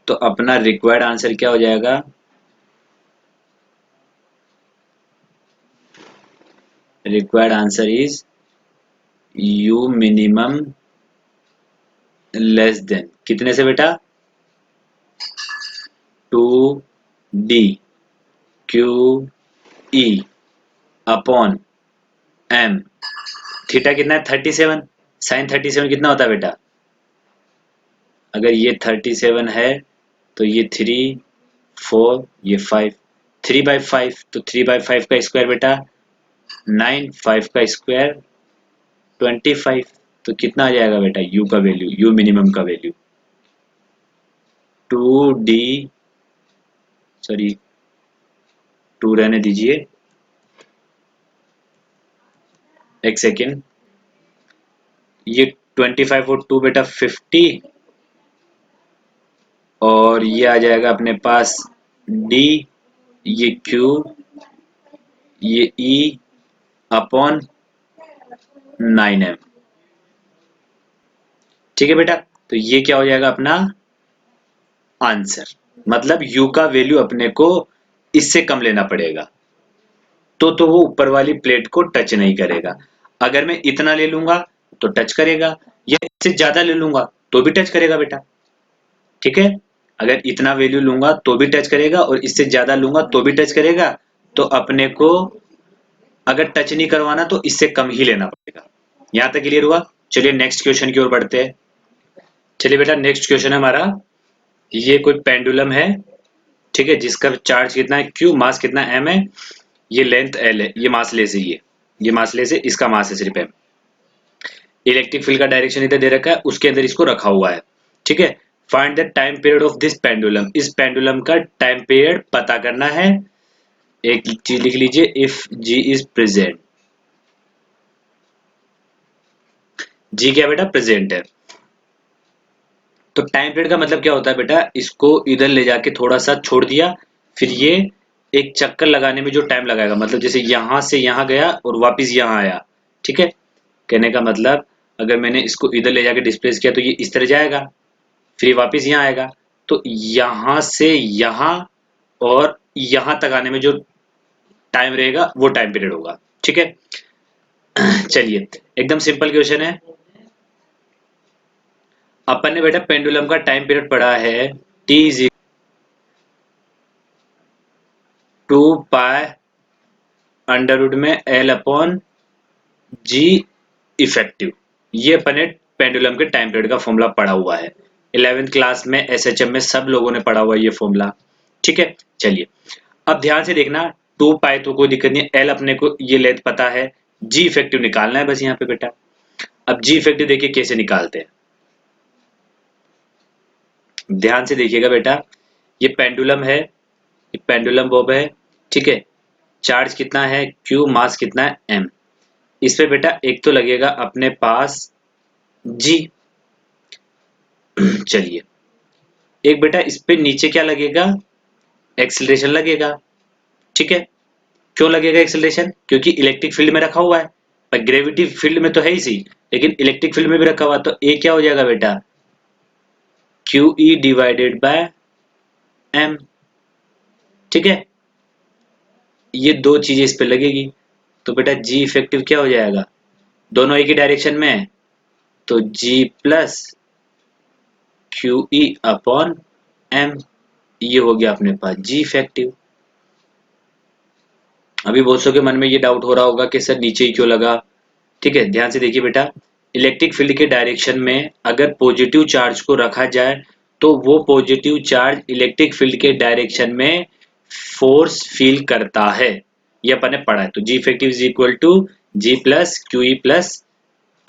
तो अपना रिक्वायर्ड आंसर क्या हो जाएगा, required answer is u minimum less than कितने से बेटा, 2d/q/e अपॉन m, थीटा कितना है 37, साइन 37 कितना होता है बेटा, अगर ये 37 है तो ये 3 4 ये 5, 3/5, तो 3/5 का स्क्वायर बेटा 9, 5 का स्क्वायर 25, तो कितना आ जाएगा बेटा u का वैल्यू, u मिनिमम का वैल्यू 2d, सॉरी 2 रहने दीजिए, एक सेकेंड, ये 25 और 2 बेटा 50, और ये आ जाएगा अपने पास d, ये q, ये e अपॉन 9m, ठीक है बेटा। तो ये क्या हो जाएगा अपना आंसर, मतलब u का वैल्यू अपने को इससे कम लेना पड़ेगा, तो वो ऊपर वाली प्लेट को टच नहीं करेगा। अगर मैं इतना ले लूंगा तो टच करेगा, या इससे ज्यादा ले लूंगा तो भी टच करेगा बेटा। ठीक है, अगर इतना वैल्यू लूंगा तो भी टच करेगा और इससे ज्यादा लूंगा तो भी टच करेगा। तो अपने को अगर टच नहीं करवाना तो इससे कम ही लेना पड़ेगा। यहां तक क्लियर हुआ? चलिए नेक्स्ट क्वेश्चन की ओर बढ़ते हैं। चलिए बेटा नेक्स्ट क्वेश्चन है हमारा, ये कोई पेंडुलम है, ठीक है, जिसका चार्ज कितना है क्यू, मास कितना एम है, ये लेंथ एल है, ये मास लेस है, ये मास लेस है, इसका मास है सिर्फ एम। इलेक्ट्रिक फील्ड का डायरेक्शन इधर दे रखा है, उसके अंदर इसको रखा हुआ है। ठीक है, find the time period of this pendulum, इस पेंडुलम का टाइम पीरियड पता करना है। एक चीज लिख लीजिए, इफ जी इज प्रेजेंट, जी क्या बेटा प्रेजेंट है। तो टाइम पीरियड का मतलब क्या होता है बेटा, इसको इधर ले जाके थोड़ा सा छोड़ दिया, फिर ये एक चक्कर लगाने में जो टाइम लगाएगा, मतलब जैसे यहां से यहां गया और वापस यहां आया। ठीक है, कहने का मतलब अगर मैंने इसको इधर ले जाके डिस्प्लेस किया तो ये इस तरह जाएगा, फिर ये वापस यहाँ आएगा। तो यहां से यहां और यहां तक आने में जो टाइम रहेगा वो टाइम पीरियड होगा। ठीक है, चलिए एकदम सिंपल क्वेश्चन है। अपन ने बेटा पेंडुलम का टाइम पीरियड पढ़ा है, T is 2 pi under root में एल अपॉन जी इफेक्टिव। ये अपन ने पेंडुलम के टाइम पीरियड का फॉर्मूला पढ़ा हुआ है, 11th क्लास में एसएचएम में सब लोगों ने पढ़ा हुआ है ये फॉर्मूला। ठीक है, चलिए अब ध्यान से देखना, 2 पाई तो कोई दिक्कत नहीं है, एल अपने को ये लेंथ पता है, जी इफेक्टिव निकालना है बस यहाँ पे बेटा। अब जी इफेक्टिव देखिए कैसे निकालते हैं, ध्यान से देखिएगा बेटा। ये पेंडुलम है, ये पेंडुलम बॉब है, ठीक है, चार्ज कितना है क्यू, मास कितना है एम। इस पे बेटा एक तो लगेगा अपने पास जी, चलिए एक बेटा इस पे नीचे क्या लगेगा, एक्सीलरेशन लगेगा। ठीक है, क्यों लगेगा एक्सीलरेशन, क्योंकि इलेक्ट्रिक फील्ड में रखा हुआ है, पर ग्रेविटी फील्ड में तो है ही सी, लेकिन इलेक्ट्रिक फील्ड में भी रखा हुआ, तो ए क्या हो जाएगा बेटा, Q E divided by M. ठीक है, ये दो चीजें इस पे लगेगी, तो बेटा जी इफेक्टिव क्या हो जाएगा, दोनों एक ही डायरेक्शन में है, तो G plus Q E upon M, ये हो गया अपने पास जी इफेक्टिव। अभी बहुत सौ के मन में ये डाउट हो रहा होगा कि सर नीचे ही क्यों लगा। ठीक है, ध्यान से देखिए बेटा, इलेक्ट्रिक फील्ड के डायरेक्शन में अगर पॉजिटिव चार्ज को रखा जाए तो वो पॉजिटिव चार्ज इलेक्ट्रिक फील्ड के डायरेक्शन में फोर्स फील करता है, ये अपन ने पढ़ा है। तो G effective is equal to G plus Q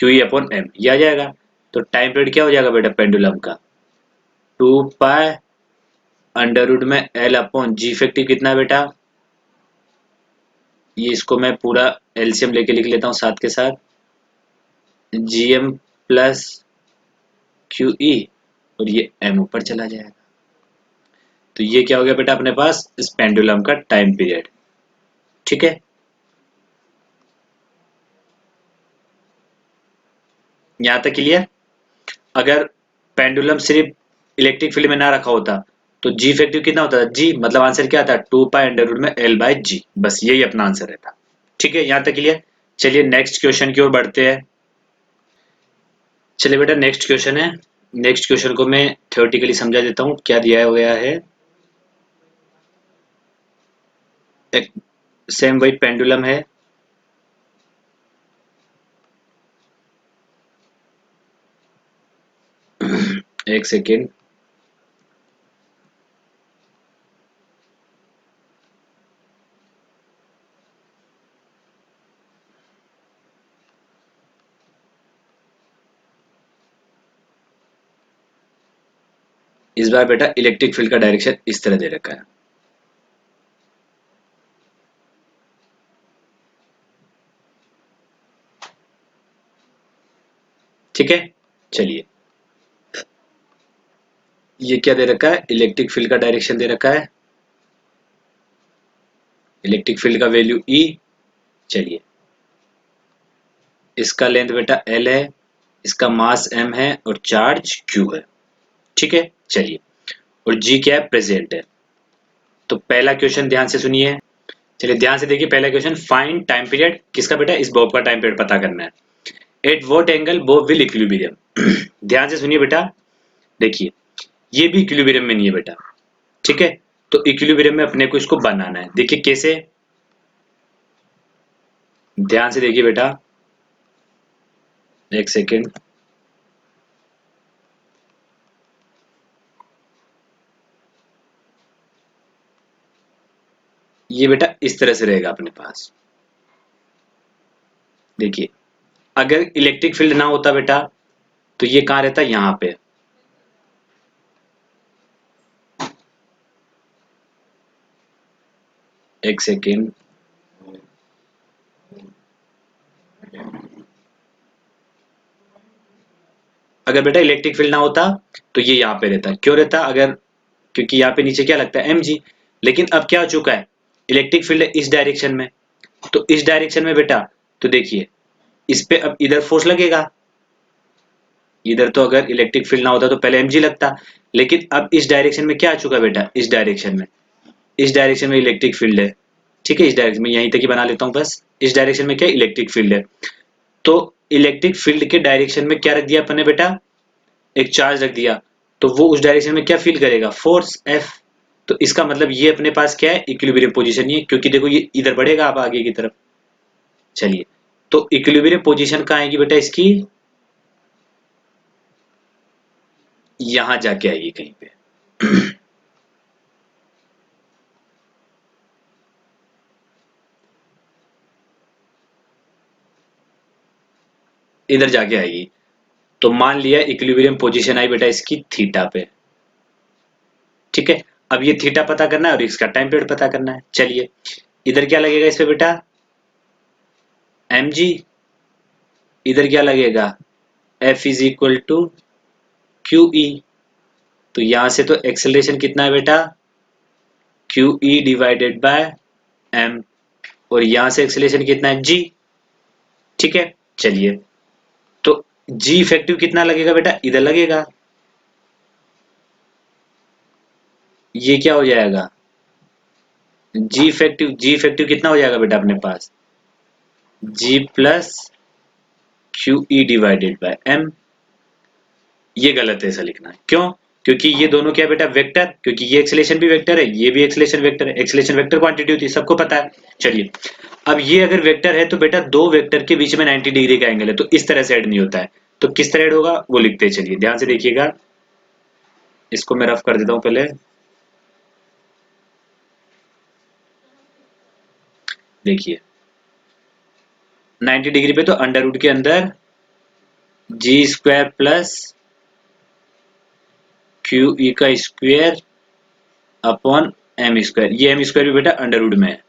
E upon M, ये आ जाएगा। तो टाइम पीरियड क्या हो जाएगा बेटा पेंडुलम का, 2 पाई अंडर रूट में एल अपॉन जी इफेक्टिव कितना है बेटा, ये इसको मैं पूरा एलसीएम लेके लिख लेता हूँ साथ के साथ, G M plus Q E, और ये एम ऊपर चला जाएगा। तो ये क्या हो गया बेटा अपने पास इस पेंडुलम का टाइम पीरियड। ठीक है, यहां तक क्लियर। अगर पेंडुलम सिर्फ इलेक्ट्रिक फील्ड में ना रखा होता तो जी इफेक्टिव कितना होता था, जी मतलब आंसर क्या था, 2 पाई अंडर रूट में एल बाय जी, बस यही अपना आंसर रहता। ठीक है, यहां तक क्लियर। चलिए नेक्स्ट क्वेश्चन की ओर बढ़ते हैं। चलिए बेटा नेक्स्ट क्वेश्चन है, नेक्स्ट क्वेश्चन को मैं थ्योरेटिकली समझा देता हूँ क्या दिया गया है। एक सेम वही पेंडुलम है, एक सेकेंड, इस बार बेटा इलेक्ट्रिक फील्ड का डायरेक्शन इस तरह दे रखा है। ठीक है, चलिए ये क्या दे रखा है, इलेक्ट्रिक फील्ड का डायरेक्शन दे रखा है, इलेक्ट्रिक फील्ड का वैल्यू ई, चलिए इसका लेंथ बेटा एल है, इसका मास एम है और चार्ज क्यू है। ठीक है, चलिए और जी क्या है, प्रेजेंट है। तो पहला क्वेश्चन ध्यान से सुनिए, चलिए ध्यान से देखिए। पहला क्वेश्चन, फाइंड टाइम पीरियड, किसका बेटा, इस बॉब का टाइम पीरियड पता करना है। At what angle Bob will equilibrium. ध्यान से सुनिए बेटा, देखिए ये भी इक्विलिब्रियम में नहीं है बेटा, ठीक है। तो इक्विलिब्रियम में अपने को इसको बनाना है, देखिए कैसे, ध्यान से देखिए बेटा, एक सेकेंड। ये बेटा इस तरह से रहेगा अपने पास, देखिए अगर इलेक्ट्रिक फील्ड ना होता बेटा तो ये कहाँ रहता, यहाँ पे, एक सेकेंड। अगर बेटा इलेक्ट्रिक फील्ड ना होता तो ये यहाँ पे रहता, क्यों रहता, अगर, क्योंकि यहाँ पे नीचे क्या लगता है, mg। लेकिन अब क्या हो चुका है, इलेक्ट्रिक फील्ड है इस डायरेक्शन में, तो इस डायरेक्शन में बेटा, तो देखिए इस पे अब इधर फोर्स लगेगा, इधर तो अगर इलेक्ट्रिक फील्ड ना होता तो पहले mg लगता, लेकिन अब इस डायरेक्शन में क्या आ चुका बेटा, इस डायरेक्शन में, इस डायरेक्शन में इलेक्ट्रिक फील्ड है, ठीक है। इस डायरेक्शन में यहीं तक ही बना लेता हूँ बस, इस डायरेक्शन में क्या इलेक्ट्रिक फील्ड है। तो इलेक्ट्रिक फील्ड के डायरेक्शन में क्या रख दिया अपन ने बेटा, एक चार्ज रख दिया, तो वो उस डायरेक्शन में क्या फील करेगा, फोर्स F। तो इसका मतलब ये अपने पास क्या है, इक्विलिब्रियम पोजीशन ही है, क्योंकि देखो ये इधर बढ़ेगा अब आगे की तरफ। चलिए, तो इक्विलिब्रियम पोजीशन कहाँ आएगी बेटा इसकी, यहां जाके आएगी कहीं पे। इधर जाके आएगी। तो मान लिया इक्विलिब्रियम पोजीशन आई बेटा इसकी थीटा पे, ठीक है। अब ये थीटा पता करना है और इसका टाइम पीरियड पता करना है। चलिए, इधर क्या लगेगा इस पे बेटा, mg, इधर क्या लगेगा, F is equal to Q E. तो यहां से तो एक्सेलरेशन कितना है बेटा, Q E divided by M, और यहां से एक्सेलरेशन कितना है, जी, ठीक है। चलिए, तो जी इफेक्टिव कितना लगेगा बेटा, इधर लगेगा, ये क्या हो जाएगा, जी इफेक्टिव कितना हो जाएगा बेटा अपने पास, G plus Q E divided by M. ये गलत है, ऐसा लिखना है, क्यों, क्योंकि ये दोनों क्या है बेटा, वेक्टर, क्योंकि ये एक्सेलेरेशन भी वेक्टर है, ये भी एक्सेलेरेशन वेक्टर है, एक्सेलेरेशन वेक्टर क्वांटिटी होती है, सबको पता है। चलिए, अब ये अगर वेक्टर है तो बेटा दो वेक्टर के बीच में 90 डिग्री का एंगल है, तो इस तरह से ऐड नहीं होता है। तो किस तरह ऐड होगा वो लिखते हैं, चलिए ध्यान से देखिएगा, इसको मैं रफ कर देता हूं पहले। देखिए 90 डिग्री पे तो अंडर रूट के अंदर जी स्क्वायर प्लस क्यू ई का स्क्वायर अपॉन एम स्क्वायर, ये एम स्क्वायर भी बेटा अंडर रूट में है,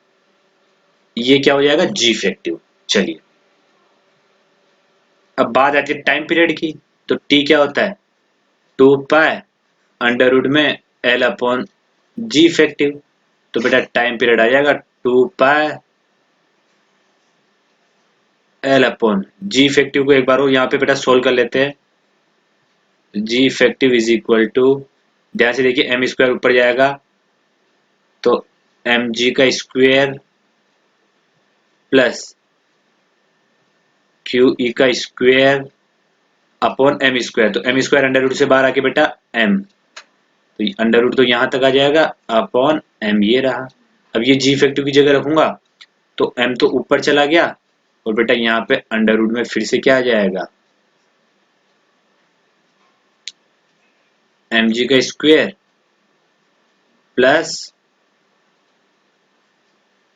ये क्या हो जाएगा, जी इफेक्टिव। चलिए, अब बात आती है टाइम पीरियड की, तो टी क्या होता है, 2 पाई अंडर रूट में एल अपॉन जी इफेक्टिव। तो बेटा टाइम पीरियड आ जाएगा 2 pi L upon G effective को एक बार और यहाँ पे बेटा सोल्व कर लेते हैं। जी इफेक्टिव इज इक्वल टू, ध्यान से देखिए एम स्क्वायर ऊपर जाएगा, तो एम जी का स्क्वायर प्लस क्यू ई का स्क्वायर अपॉन एम स्क्वायर, तो एम स्क्वायर अंडर रूट से बाहर आके बेटा एम, तो अंडर रूट तो यहाँ तक आ जाएगा अपॉन एम, ये रहा। अब ये जी इफेक्टिव की जगह रखूंगा तो एम तो ऊपर चला गया, और बेटा यहाँ पे अंडर रूट में फिर से क्या आ जाएगा, एम जी का स्क्वायर प्लस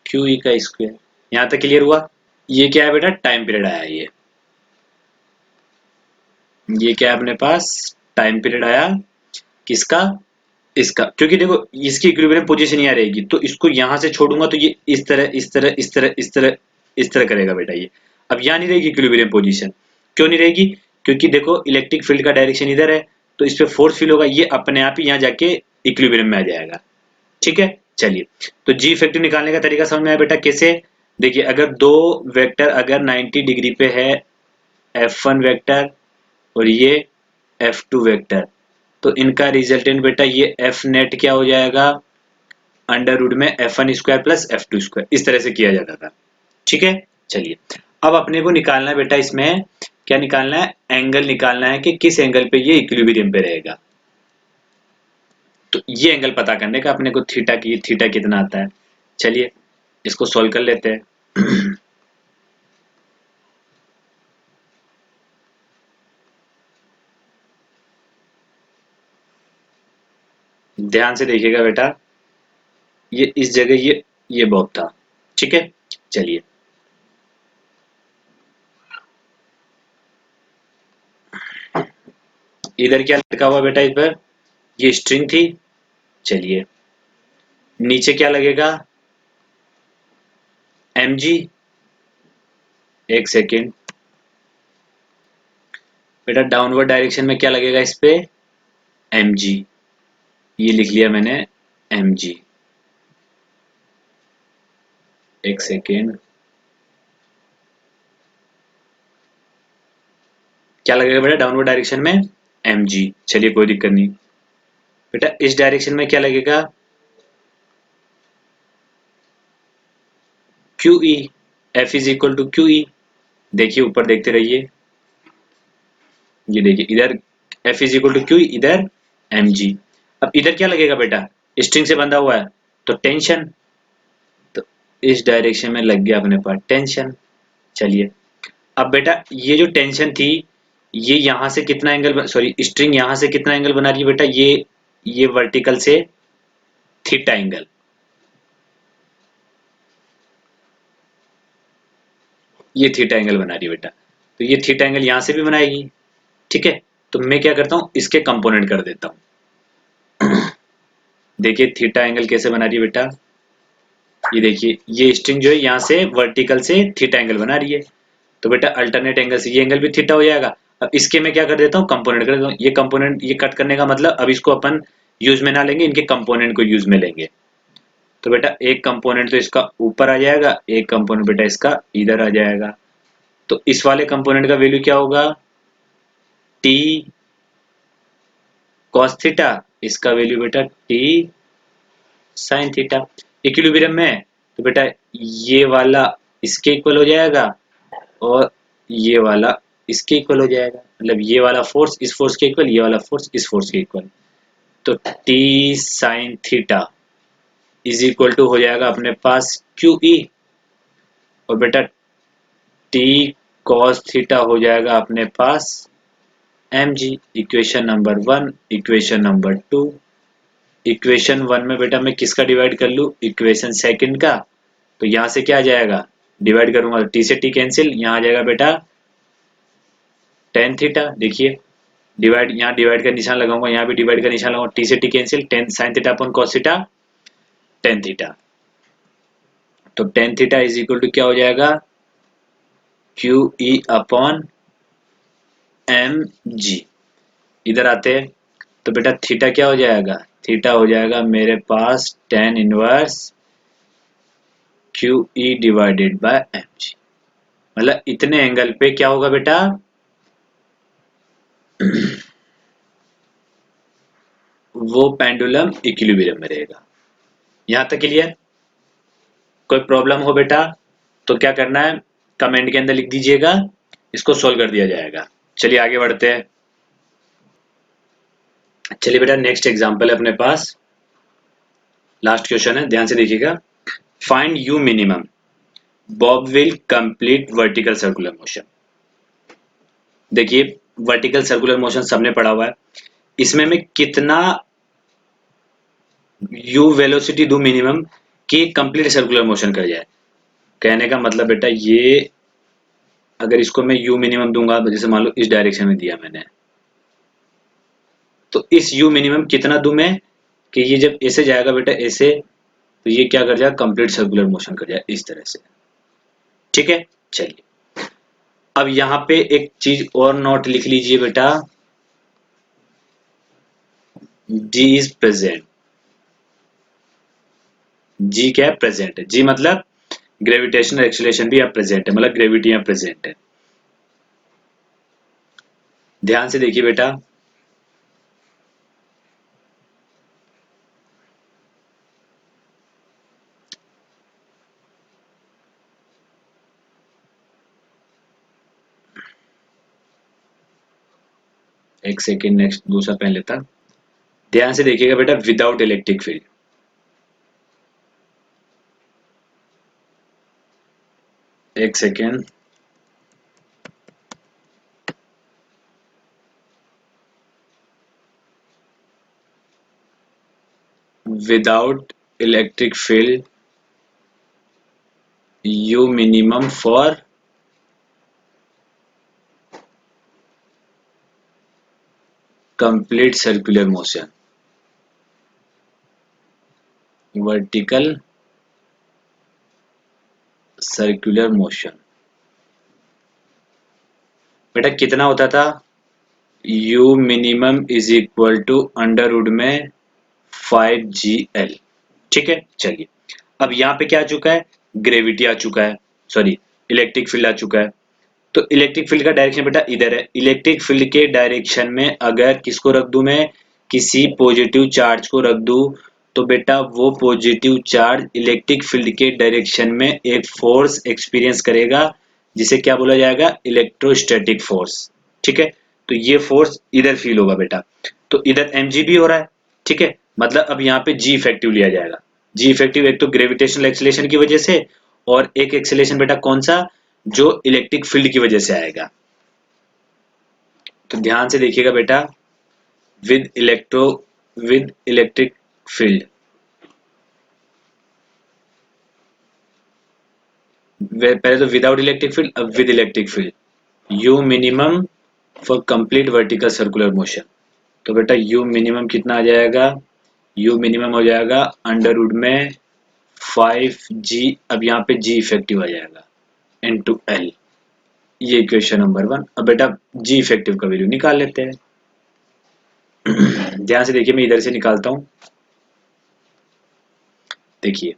क्यू ई का स्क्वायर। यहाँ तक क्लियर हुआ। ये क्या है बेटा, टाइम पीरियड आया, ये क्या है अपने पास, टाइम पीरियड आया, किसका, इसका, क्योंकि देखो इसकी इक्विलिब्रियम पोजीशन यहाँ रहेगी, तो इसको यहां से छोड़ूंगा तो ये इस तरह इस तरह इस तरह इस तरह इस तरह करेगा बेटा ये। अब यहाँ नहीं रहेगी इक्विलिब्रियम पोजीशन, क्यों नहीं रहेगी, क्योंकि देखो इलेक्ट्रिक फील्ड का डायरेक्शन इधर है, तो इस पे फोर्स फील होगा, ये अपने आप ही यहाँ जाके इक्विलिब्रियम में आ जाएगा, ठीक है। चलिए, तो जी इफेक्टिव निकालने का तरीका समझ में आया बेटा, कैसे, देखिए अगर दो वेक्टर अगर 90 डिग्री पे है, F1 वेक्टर और ये F2 वेक्टर, तो इनका रिजल्टेंट बेटा ये एफ नेट क्या हो जाएगा, अंडर रूट में F1 square plus F2 square, इस तरह से किया जाता था। ठीक है, चलिए अब अपने को निकालना है बेटा, इसमें क्या निकालना है, एंगल निकालना है कि किस एंगल पे ये इक्विलिब्रियम पे रहेगा। तो ये एंगल पता करने का अपने को थीटा कितना आता है। चलिए इसको सॉल्व कर लेते हैं। ध्यान से देखिएगा बेटा, ये इस जगह ये बॉब था। ठीक है, चलिए इधर क्या लिखा हुआ बेटा, इस पर ये स्ट्रिंग थी। चलिए नीचे क्या लगेगा, mg, एक सेकेंड बेटा, डाउनवर्ड डायरेक्शन में क्या लगेगा इस पे, mg, ये लिख लिया मैंने mg, एक सेकेंड क्या लगेगा बेटा डाउनवर्ड डायरेक्शन में mg। चलिए कोई दिक्कत नहीं बेटा, इस डायरेक्शन में क्या लगेगा QE, F is equal to QE। देखिए ऊपर देखते रहिए, ये देखिए इधर F is equal to QE, इधर mg। अब इधर क्या लगेगा बेटा, स्ट्रिंग से बंधा हुआ है तो टेंशन, तो इस डायरेक्शन में लग गया अपने पास टेंशन। चलिए अब बेटा ये जो टेंशन थी, ये यहां से कितना एंगल, सॉरी स्ट्रिंग यहां से कितना एंगल बना रही है बेटा, ये वर्टिकल से थीटा एंगल, ये थीटा एंगल बना रही है बेटा। तो ये थीटा एंगल यहां से भी बनाएगी। ठीक है, तो मैं क्या करता हूं, इसके कंपोनेंट कर देता हूं। देखिए थीटा एंगल कैसे बना रही है बेटा, ये देखिए ये स्ट्रिंग जो है यहाँ से वर्टिकल से थीटा एंगल बना रही है, तो बेटा अल्टरनेट एंगल से ये एंगल भी थीटा हो जाएगा। अब इसके मैं क्या कर देता हूँ, कंपोनेंट कर देता हूँ। ये कंपोनेंट, ये कट करने का मतलब अब इसको अपन यूज में ना लेंगे, इनके कंपोनेंट को यूज में लेंगे। तो बेटा एक कंपोनेंट तो इसका ऊपर आ जाएगा, एक कंपोनेंट बेटा इसका इधर आ जाएगा। तो इस वाले कंपोनेंट का वैल्यू क्या होगा, टी कॉस थीटा, इसका वैल्यू बेटा टी साइन थीटा। इक्विलिब्रियम में तो बेटा ये वाला इसके इक्वल हो जाएगा और ये वाला इसके इक्वल हो जाएगा, मतलब ये वाला फोर्स इस फोर्स के इक्वल, ये वाला फोर्स इस फोर्स के इक्वल। तो T sine theta is equal to हो जाएगा अपने पास क्यू ई, और बेटा टी कॉस थीटा हो जाएगा अपने पास M G. Equation number 1, equation number 2। Equation 1 में बेटा मैं किसका डिवाइड कर लूँ, इक्वेशन सेकंड का, तो यहाँ से क्या आ जाएगा, डिवाइड करूंगा तो टी से टी कैंसिल, यहाँ आ जाएगा बेटा टेन थीटा। देखिए डिवाइड, यहाँ डिवाइड का निशान लगाऊंगा, यहाँ भी डिवाइड का निशान लगाऊंगा, टी से T cancel, tan sine theta upon cos theta, tan theta. तो tan theta is equal to क्या हो जाएगा, Q E upon M G. इधर आते हैं तो बेटा थीटा क्या हो जाएगा, थीटा हो जाएगा मेरे पास tan inverse Q E divided by M G. मतलब इतने एंगल पे क्या होगा बेटा, वो पेंडुलम इक्विलिब्रियम में रहेगा। यहां तक क्लियर, कोई प्रॉब्लम हो बेटा तो क्या करना है, कमेंट के अंदर लिख दीजिएगा, इसको सोल्व कर दिया जाएगा। चलिए आगे बढ़ते हैं। चलिए बेटा नेक्स्ट एग्जांपल है अपने पास, लास्ट क्वेश्चन है, ध्यान से देखिएगा। Find you minimum, Bob will complete vertical circular motion. देखिए वर्टिकल सर्कुलर मोशन सबने पढ़ा हुआ है, इसमें मैं कितना यू वेलोसिटी दूं मिनिमम कि कंप्लीट सर्कुलर मोशन कर जाए। कहने का मतलब बेटा ये अगर इसको मैं यू मिनिमम दूंगा, जैसे मान लो इस डायरेक्शन में दिया मैंने, तो इस यू मिनिमम कितना दूं मैं कि ये जब ऐसे जाएगा बेटा ऐसे, तो ये क्या कर जाएगा, कंप्लीट सर्कुलर मोशन कर जाए इस तरह से। ठीक है, चलिए अब यहाँ पे एक चीज और नोट लिख लीजिए बेटा, जी इज प्रेजेंट। जी क्या है, प्रेजेंट है। जी मतलब ग्रेविटेशनल एक्सीलरेशन भी यहाँ प्रेजेंट है, मतलब ग्रेविटी यहाँ प्रेजेंट है। ध्यान से देखिए बेटा, एक सेकेंड, नेक्स्ट दूसरा पेन लेता। ध्यान से देखिएगा बेटा, विदाउट इलेक्ट्रिक फील्ड, एक second, without electric field u minimum for complete circular motion, vertical circular motion। बेटा कितना होता था, u minimum is equal to under root में 5gl। ठीक है, चलिए अब यहाँ पे क्या आ चुका है, ग्रेविटी आ चुका है, सॉरी इलेक्ट्रिक फील्ड आ चुका है। तो इलेक्ट्रिक फील्ड का डायरेक्शन बेटा इधर है। इलेक्ट्रिक फील्ड के डायरेक्शन में अगर किसको रख दूं मैं, किसी पॉजिटिव चार्ज को रख दूं, तो बेटा वो पॉजिटिव चार्ज इलेक्ट्रिक फील्ड के डायरेक्शन में एक फोर्स एक्सपीरियंस करेगा, जिसे क्या बोला जाएगा, इलेक्ट्रोस्टैटिक फोर्स। ठीक है, तो ये फोर्स इधर फील होगा बेटा, तो इधर mg भी हो रहा है। ठीक है, मतलब अब यहाँ पे g इफेक्टिव लिया जाएगा। जी इफेक्टिव एक तो ग्रेविटेशनल एक्सीलरेशन की वजह से, और एक एक्सीलरेशन बेटा कौन सा, जो इलेक्ट्रिक फील्ड की वजह से आएगा। तो ध्यान से देखिएगा बेटा, विद इलेक्ट्रिक फील्ड, पहले तो विदाउट इलेक्ट्रिक फील्ड, अब with electric field, you minimum for complete vertical circular motion. तो बेटा यू मिनिमम कितना आ जाएगा, यू मिनिमम हो जाएगा अंडर रूट में 5g, अब यहाँ पे g इफेक्टिव आ जाएगा इनटू l। ये इक्वेशन नंबर 1। अब बेटा g इफेक्टिव का वैल्यू निकाल लेते हैं। ध्यान से देखिए, मैं इधर से निकालता हूं। देखिए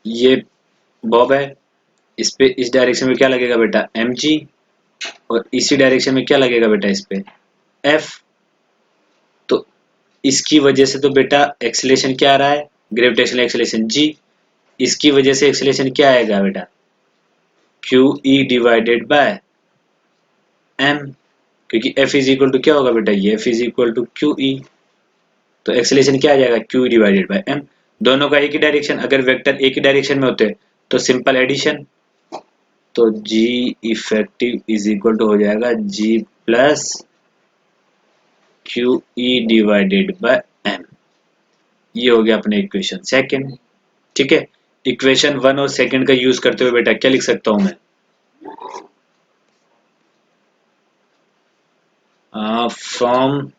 ये बॉब है, इस पे इस डायरेक्शन में क्या लगेगा बेटा, mg, और इसी डायरेक्शन में क्या लगेगा बेटा, इस पे f। तो इसकी वजह से तो बेटा एक्सीलरेशन क्या आ रहा है, ग्रेविटेशनल एक्सीलरेशन g। इसकी वजह से एक्सीलरेशन क्या आएगा बेटा, QE डिवाइडेड बाय m, क्योंकि f इज इक्वल टू क्या होगा बेटा, ये f is equal to QE। तो एक्सीलरेशन क्या आ जाएगा, QE डिवाइडेड बाय m। दोनों का एक ही डायरेक्शन, अगर वेक्टर एक ही डायरेक्शन में होते तो सिंपल एडिशन। तो G effective is equal to हो जाएगा G plus QE divided by m। ये हो गया अपने इक्वेशन सेकंड। ठीक है, इक्वेशन 1 और सेकंड का यूज करते हुए बेटा क्या लिख सकता हूं मैं, फ्रॉम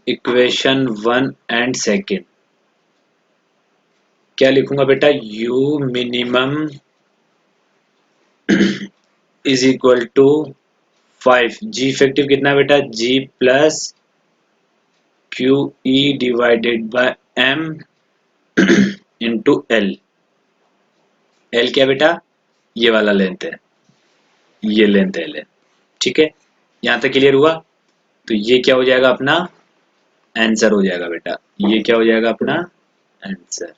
इक्वेशन 1 एंड सेकंड क्या लिखूंगा बेटा, u minimum is equal to 5, जी इफेक्टिव कितना है बेटा, g plus QE divided by m into l। l क्या बेटा, ये वाला लेंथ है, ये लेंथ है l। ठीक है, यहां तक क्लियर हुआ। तो ये क्या हो जाएगा अपना आंसर हो जाएगा बेटा, ये क्या हो जाएगा अपना आंसर।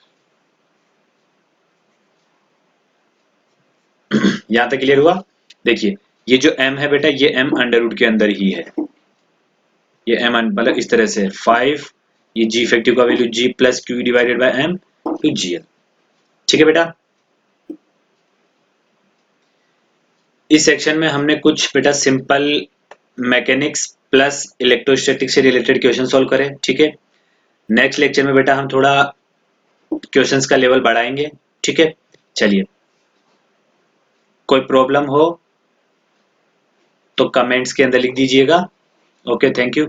यहां तक क्लियर हुआ। देखिए ये जो m है बेटा, ये m अंडर रूट के अंदर ही है, ये m मतलब इस तरह से 5, ये g इफेक्टिव का value g plus Q divided by m two gl। ठीक है बेटा, इस सेक्शन में हमने कुछ बेटा सिंपल मैकेनिक्स प्लस इलेक्ट्रोस्टैटिक से रिलेटेड क्वेश्चन सॉल्व करे। ठीक है, नेक्स्ट लेक्चर में बेटा हम थोड़ा क्वेश्चंस का लेवल बढ़ाएंगे। ठीक है, चलिए कोई प्रॉब्लम हो तो कमेंट्स के अंदर लिख दीजिएगा। Okay, thank you.